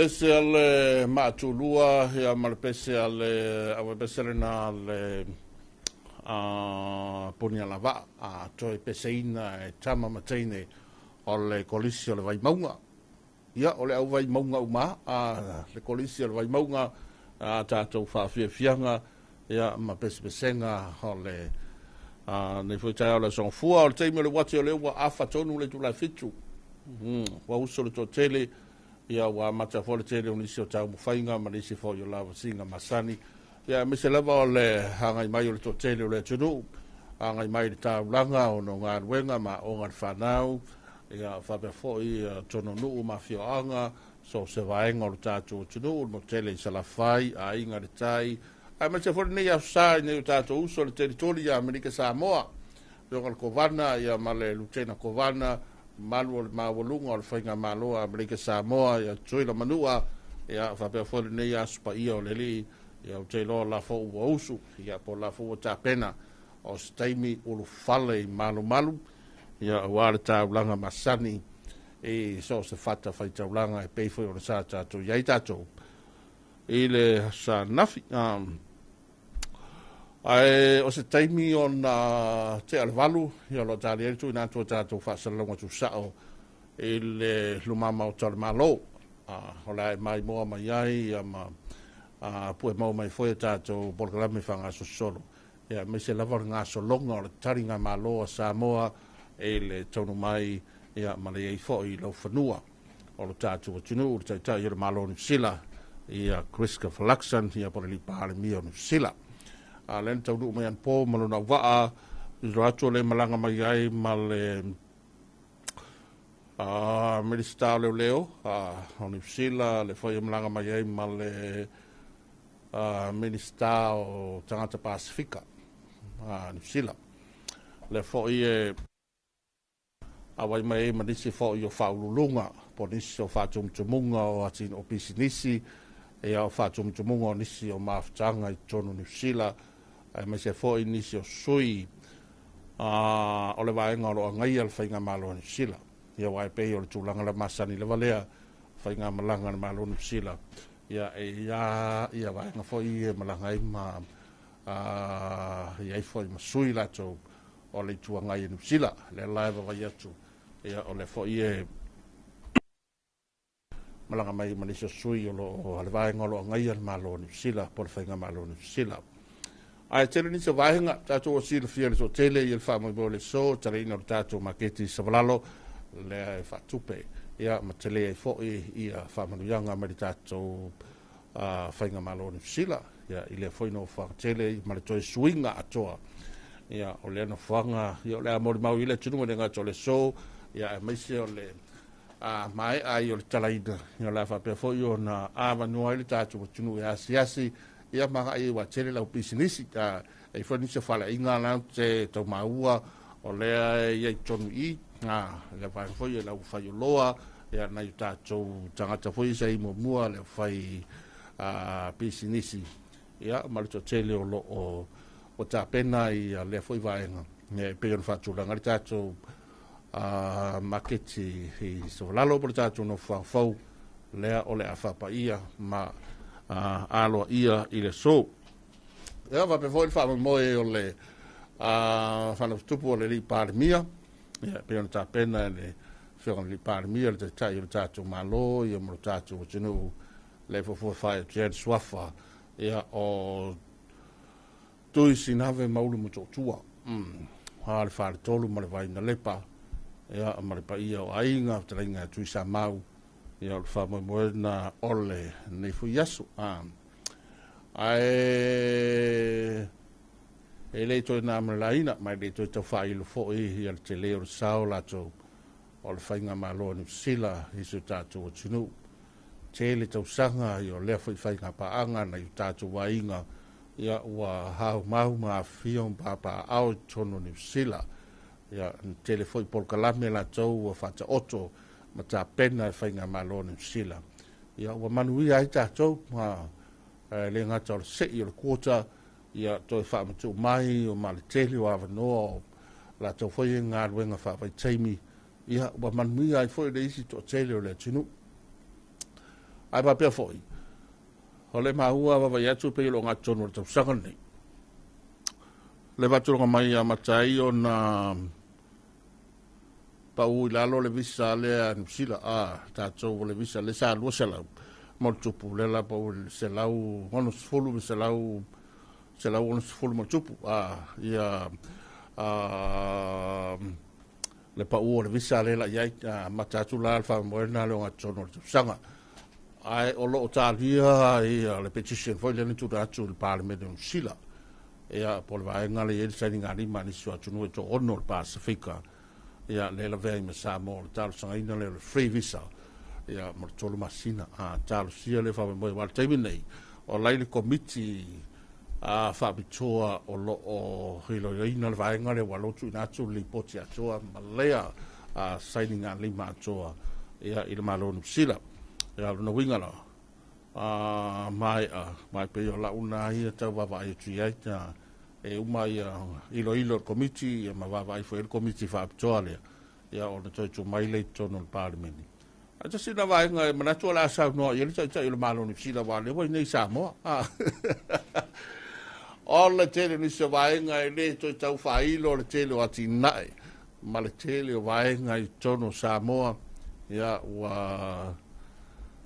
pese ale maatulua ia ma le pese ale awa pese le na le poni alava a toi pese ina e tama mataine o le kolisi o le vai maunga ia o le au vai maunga uma a le kolisi o le vai maunga a tātou whaafiafianga ia ma pese pesenga o le nei foi tai o le songfua o le teimi o le wati o le ua afa tonu le tula fitu wa uso le totele ia wa mata fo le tele o nisi o tau mufainga ma nisi fo yo lava singa masani ia me se lava o le hangai mai o le totele o le tunu hangai mai le taulanga o no ngā ruenga ma o ngā whanau ia whape fo i tono nuu ma fioanga so se vaenga o le tātou tunu mo tele i salafai a inga le tai ai ma se fo nei a sai nei o tātou uso le teritori a Amerika Samoa o ngal kovana ia ma le lutena kovana malu o le mawalunga o le whainga maloa Amerika Samoa ia tuila manua ia whapea fo le nei a supa ia o le li ia o te loa la fo ua usu ia po la fo ua tāpena o staimi ulu fale i malu ia wale taulanga masani e so se fata fai taulanga e peifoi o le sa tātou iai tātou i le sa nafi ai o se taimi o na te alvalu ia lo tali e tu ina tu tātou whaasalalonga tu sao i le lumama o tale malo o lai mai moa mai ai ia ma pue mau mai foi tātou polkalame whanga so solo ia me se lava ngā solonga o le taringa malo a Samoa e le tonu mai ia ma le eifo i lau whanua o le tātou o tunu o le taitai i le malo ni sila ia Christopher Luxon ia po le lipahale mia ni sila len tau nuu mai an po malona waa i rato le malanga mai ai ma le Minister leo o New Zealand le foi malanga mai ai ma le Minister o Tangata Pasifika New Zealand le foi e awai mai ma nisi foi o faululunga po nisi o fatumtumunga o atin o pisinisi e o fatumtumunga o nisi o maftanga i tonu New Zealand ai mai se foi nisi o sui o le vaenga o loa ngai al whainga malo ni sila ia wai pei o le tūlanga la masani le valea whainga malanga ni malo ni sila ia ia vaenga foi e malanga i ma ia i foi ma sui lato o le tua ngai ni sila le laiva vai atu ia o le foi e malanga mai manisio sui o le vaenga o loa ngai al malo ni sila por whainga malo ni sila ai tele ni se vahenga tātou o sila fia le so tele i le whamai le so tale ina o tātou maketi savalalo le e whatupe ia ma tele e fo i a whamanuianga ma le tātou whainga malo ni sila ia i le foino whakatele i ma le toi suinga atoa ia o le ana whanga ia o le amori mau i le tunua le ngā le so ia e maise o le mai ai o le talaina ia la whapea fo i o na awanua i le tātou o tunu e asi ia maga i wa tele lau pisinisi e fo ni se fala inga na te to maua o le ia tonu i le vai foi lau fai loa ia na ta to tangata foi sai mo mua le fai pisinisi ia ma to tele o ta pena i le foi vai ne pe on fatu la ngata to maketi i so lalo por ta to no fau le o le afa pa ia ma alo ia i le so ia va pe voi fa mo e o le fa no stupo le li par mia ia pe on ta pena le fio li par mia le tai o tato malo ia mo tato tinu le fo fa jet swafa ia o tu sinave maulu mo tua ha le fa tolu mo le vai na lepa ia ma le pa ia o ainga tringa tu sa mau ia o fa mo na ole nei fu yasu ai ele to na malaina mai le to to fa il fo i il te le o sao la to o le fainga malo ni sila i su tatu o tunu te le to sanga i o le fo i fainga pa anga na i tatu wainga ia ua hau mau ma fion papa au tono ni sila ia te le fo i polkalame la to o fata oto ma ta pena e whainga malo ni sila. Ia ua manui ai tātou, le ngata o le sei o le kuota, ia toi whaamatu mai o ma le tele o awanoa o la tau whai ngā ruenga whawai teimi. Ia ua manui ai whai le isi to tele o le tinu. ai pa pia foi o le mahua wa vai atu pe lo nga tonu le tausaga nei le vatulunga mai a matai o na pau i lalo le visa le sila a tatou le visa le sa lua selau mo tupu le la pau selau ono sfulu selau ono sfulu mo tupu ia le pau le visa le la iai matatu la alfa mo na le nga tonu le tausaga ai o lo talia ia le petition foi le tu atu le parlamento sila ia por vaenga le ele sai ngani mani so atu to ono Pasifika ia le la vei me sa mo tal sanga ina le free visa ia mo tolu masina tal sia le fa mo wal terminate o lai le committee fa bitoa o lo o hilo ina le vaenga le walo tu na tu li poti atoa malea signing ngani ma atoa ia il malonu sila ia no wingala mai pe yo la una ia ta va vai tu ia ta e uma ia ilo committee ia ma va vai foi il committee fa actuale ia o to tu mai le tono il parlamento a ta sina vai nga mana tu la sa no ia ta il malo ni sila va le voi nei sa mo all tele ni se vai nga le to ta fa ilo le tele o atinai ma le tele vai nga i tono sa mo ia wa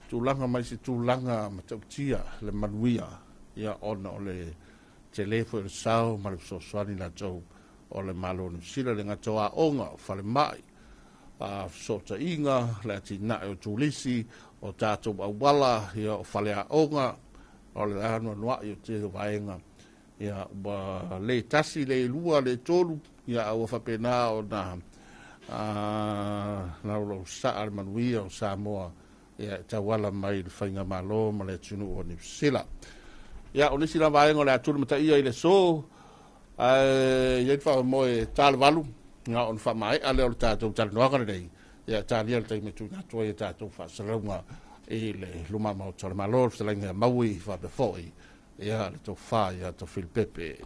tulanga mai si tulanga matautia le manuia ia ona o le telefo sao ma le sosoani na tau o le malo ni sila le ngatoa onga fale mai sota inga le atina o tulisi o tatou awala ia o fale a onga o le anu noa i o te vaenga ia ba le tasi le lua le tolu ia o fapena o na lo sa al manuia o Samoa ia tawala mai le whainga malo ma le tunu o New Zealand. Ia o nisi la vaenga le aturu mata ia i le so ia wha moe tāle walu ngā on wha mai ale o le tātou tala noakana nei ia tālia le taimetu ngā toa ia tātou wha saraunga i le luma mau tala malo le talenga maui wha befoi ia le tau wha ia tau Filipepe.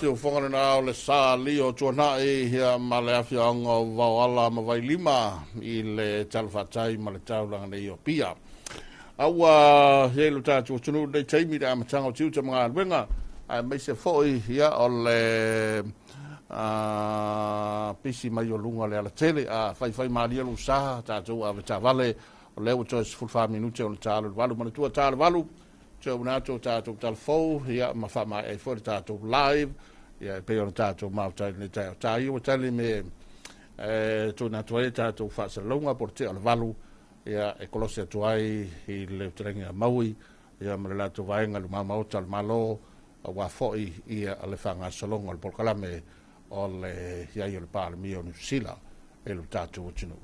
Tio whangana na o le sā lio tuana e hea ma le awhia anga o Vauala ma vai lima i le talawhatai ma le tauranga nei o pia. Aua he lo tātua tunu nei teimi re amatanga o tiuta mga alwenga a mai se foi hea o le pisi mai o lunga le ala tele a whai maria lu saha tātua a veta vale o leo tois fulfa minute o le tālu walu manatua tālu walu Tau nato tātou talfou, ia ma wha mai e fwere tātou live, ia e peo na tātou mautai ni tai o tai o tali me tau nato e tātou whaasa launga por te ala valu, ia e kolosi atu ai i leo terengi a maui, ia ma le lato vaenga lu mamau tal malo, a wafoi ia ale whanga salonga le polkalame o le iai o le pāle mi o Nusila, e lu tātou o tinu.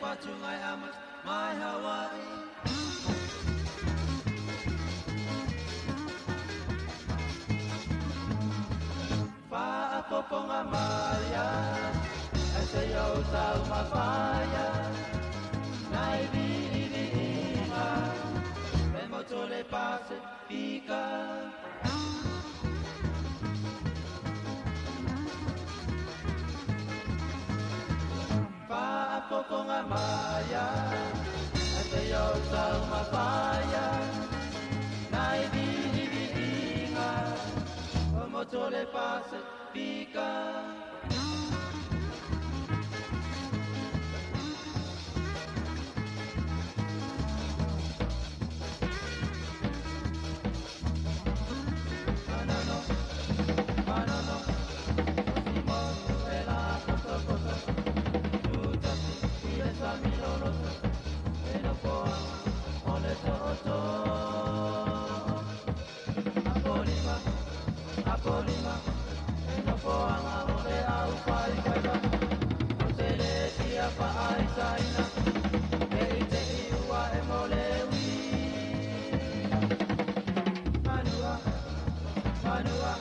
watu ngai amat mai Hawaii. Poponga Maria, ese yo salma faya, nai vivinga, remoto le pacifica. Pa poponga Maria, ese yo salma faya, nai vivinga, remoto le pacifica. Apolima, no poanga ore au pai kaiba, o te le tia pa ai saina, e i te iua e molewi. Manua, manua,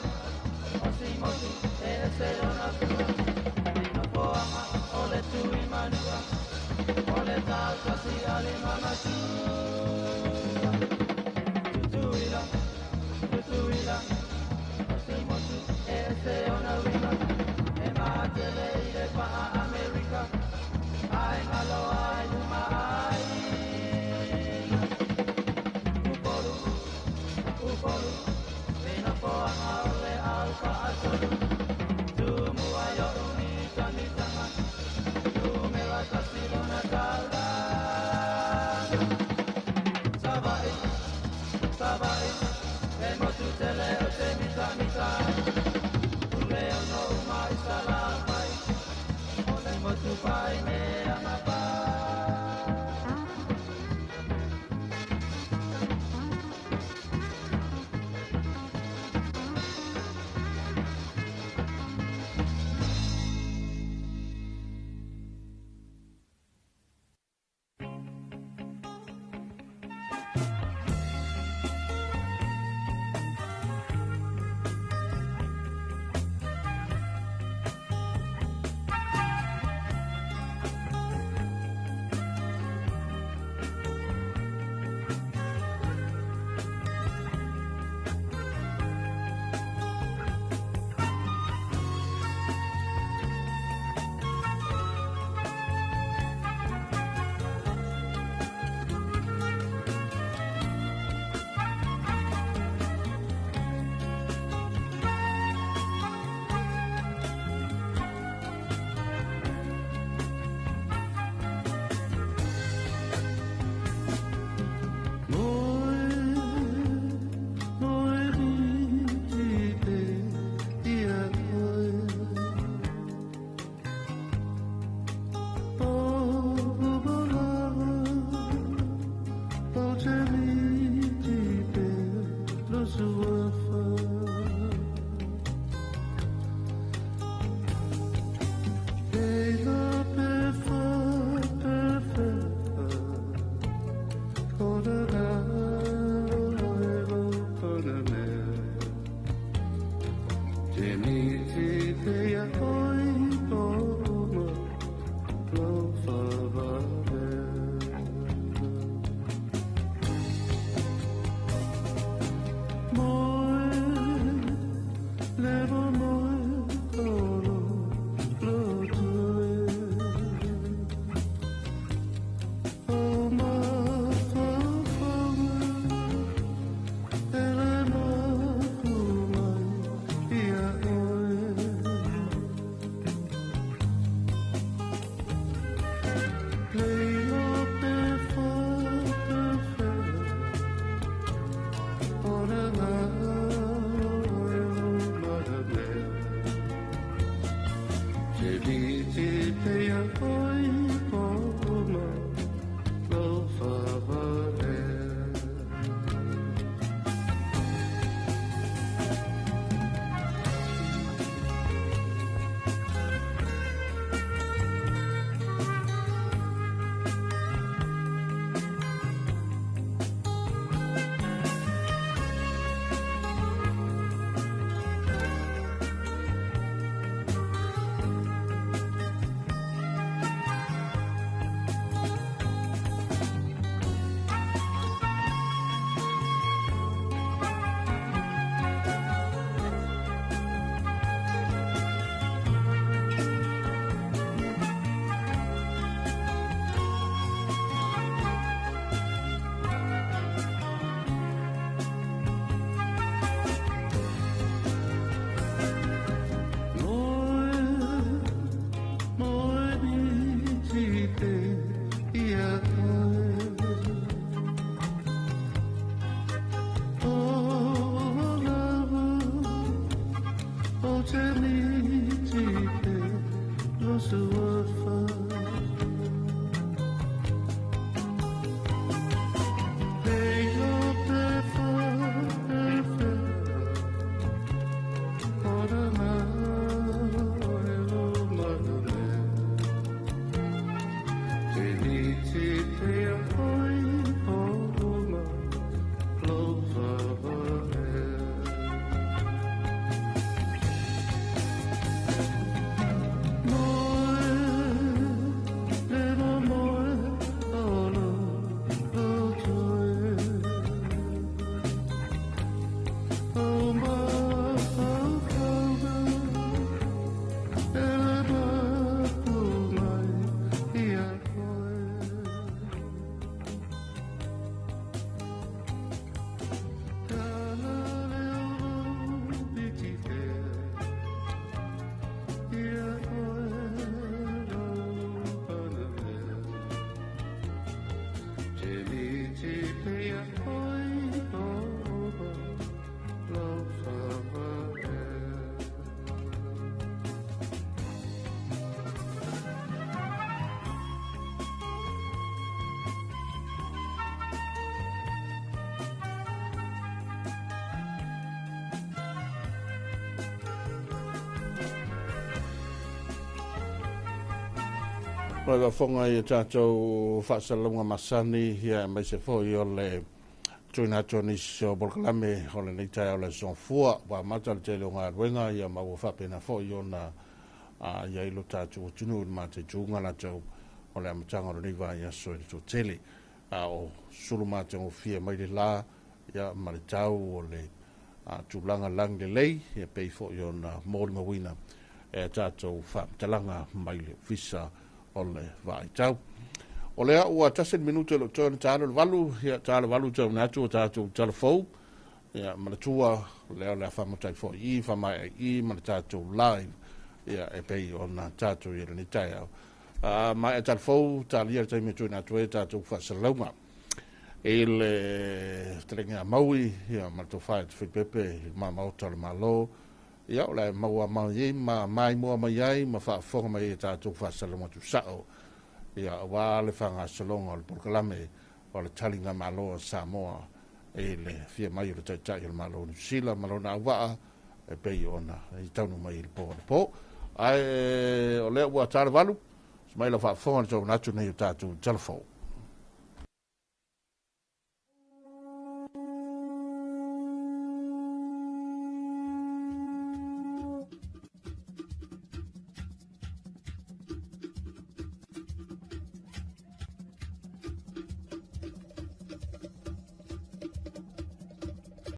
o si motu e se ona tua, no poanga o le tui manua, o le tau kasi ale mamatu. Tutuila, tutuila. Ese ona wina, e matele ile pa America, ai ngalo ai uma ai. Upolu, upolu, vino po ale au pa asolu. Tu mua yo unita ni tanga, tu me va casino na calda. Sabai, sabai, vemo tu tele o te mita mita. Tu pai me amaba. Oi wa fonga i tātou whaasalunga masani hia mai se fōi o le tuina tonis o Borkalame o le neitai o le sonfua wa mata le tele o ngā ruenga ia maua whapena fōi o na ia ilo tātou tunu ma te tūnga la tau o le amatanga o niwa ia soe le tō tele o suru ma te o fia mai le la ia ma le tau o le tūlanga lang le lei ia pei fōi o na mōri mawina e tātou whaatalanga mai le fisa o le vai tau. O lea ua tasen minuto lo tōna tāna le walu, ia tāna walu tau natu o tātou telefou, ia manatua lea lea whamatai fo i, whamai i, mana tātou live, ia e pei o na tātou i rani tai au. Mai a telefou, tāna ia taimi tui natu e tātou whasalaunga. E le terenga maui, ia manatou whae te whipepe, ma maota le malo, ia o le maua mai mai mua mai ai ma fa fonga mai tātou whasalonga tu sao ia wa le whanga salonga o le Borkalame o le talinga malo Samoa e le fia mai o le taitai o le malo New Zealand malo na waa e pei ona i taunu mai il po ai o le ua tāre walu mai la wha fonga tau natu nei o tātou telefou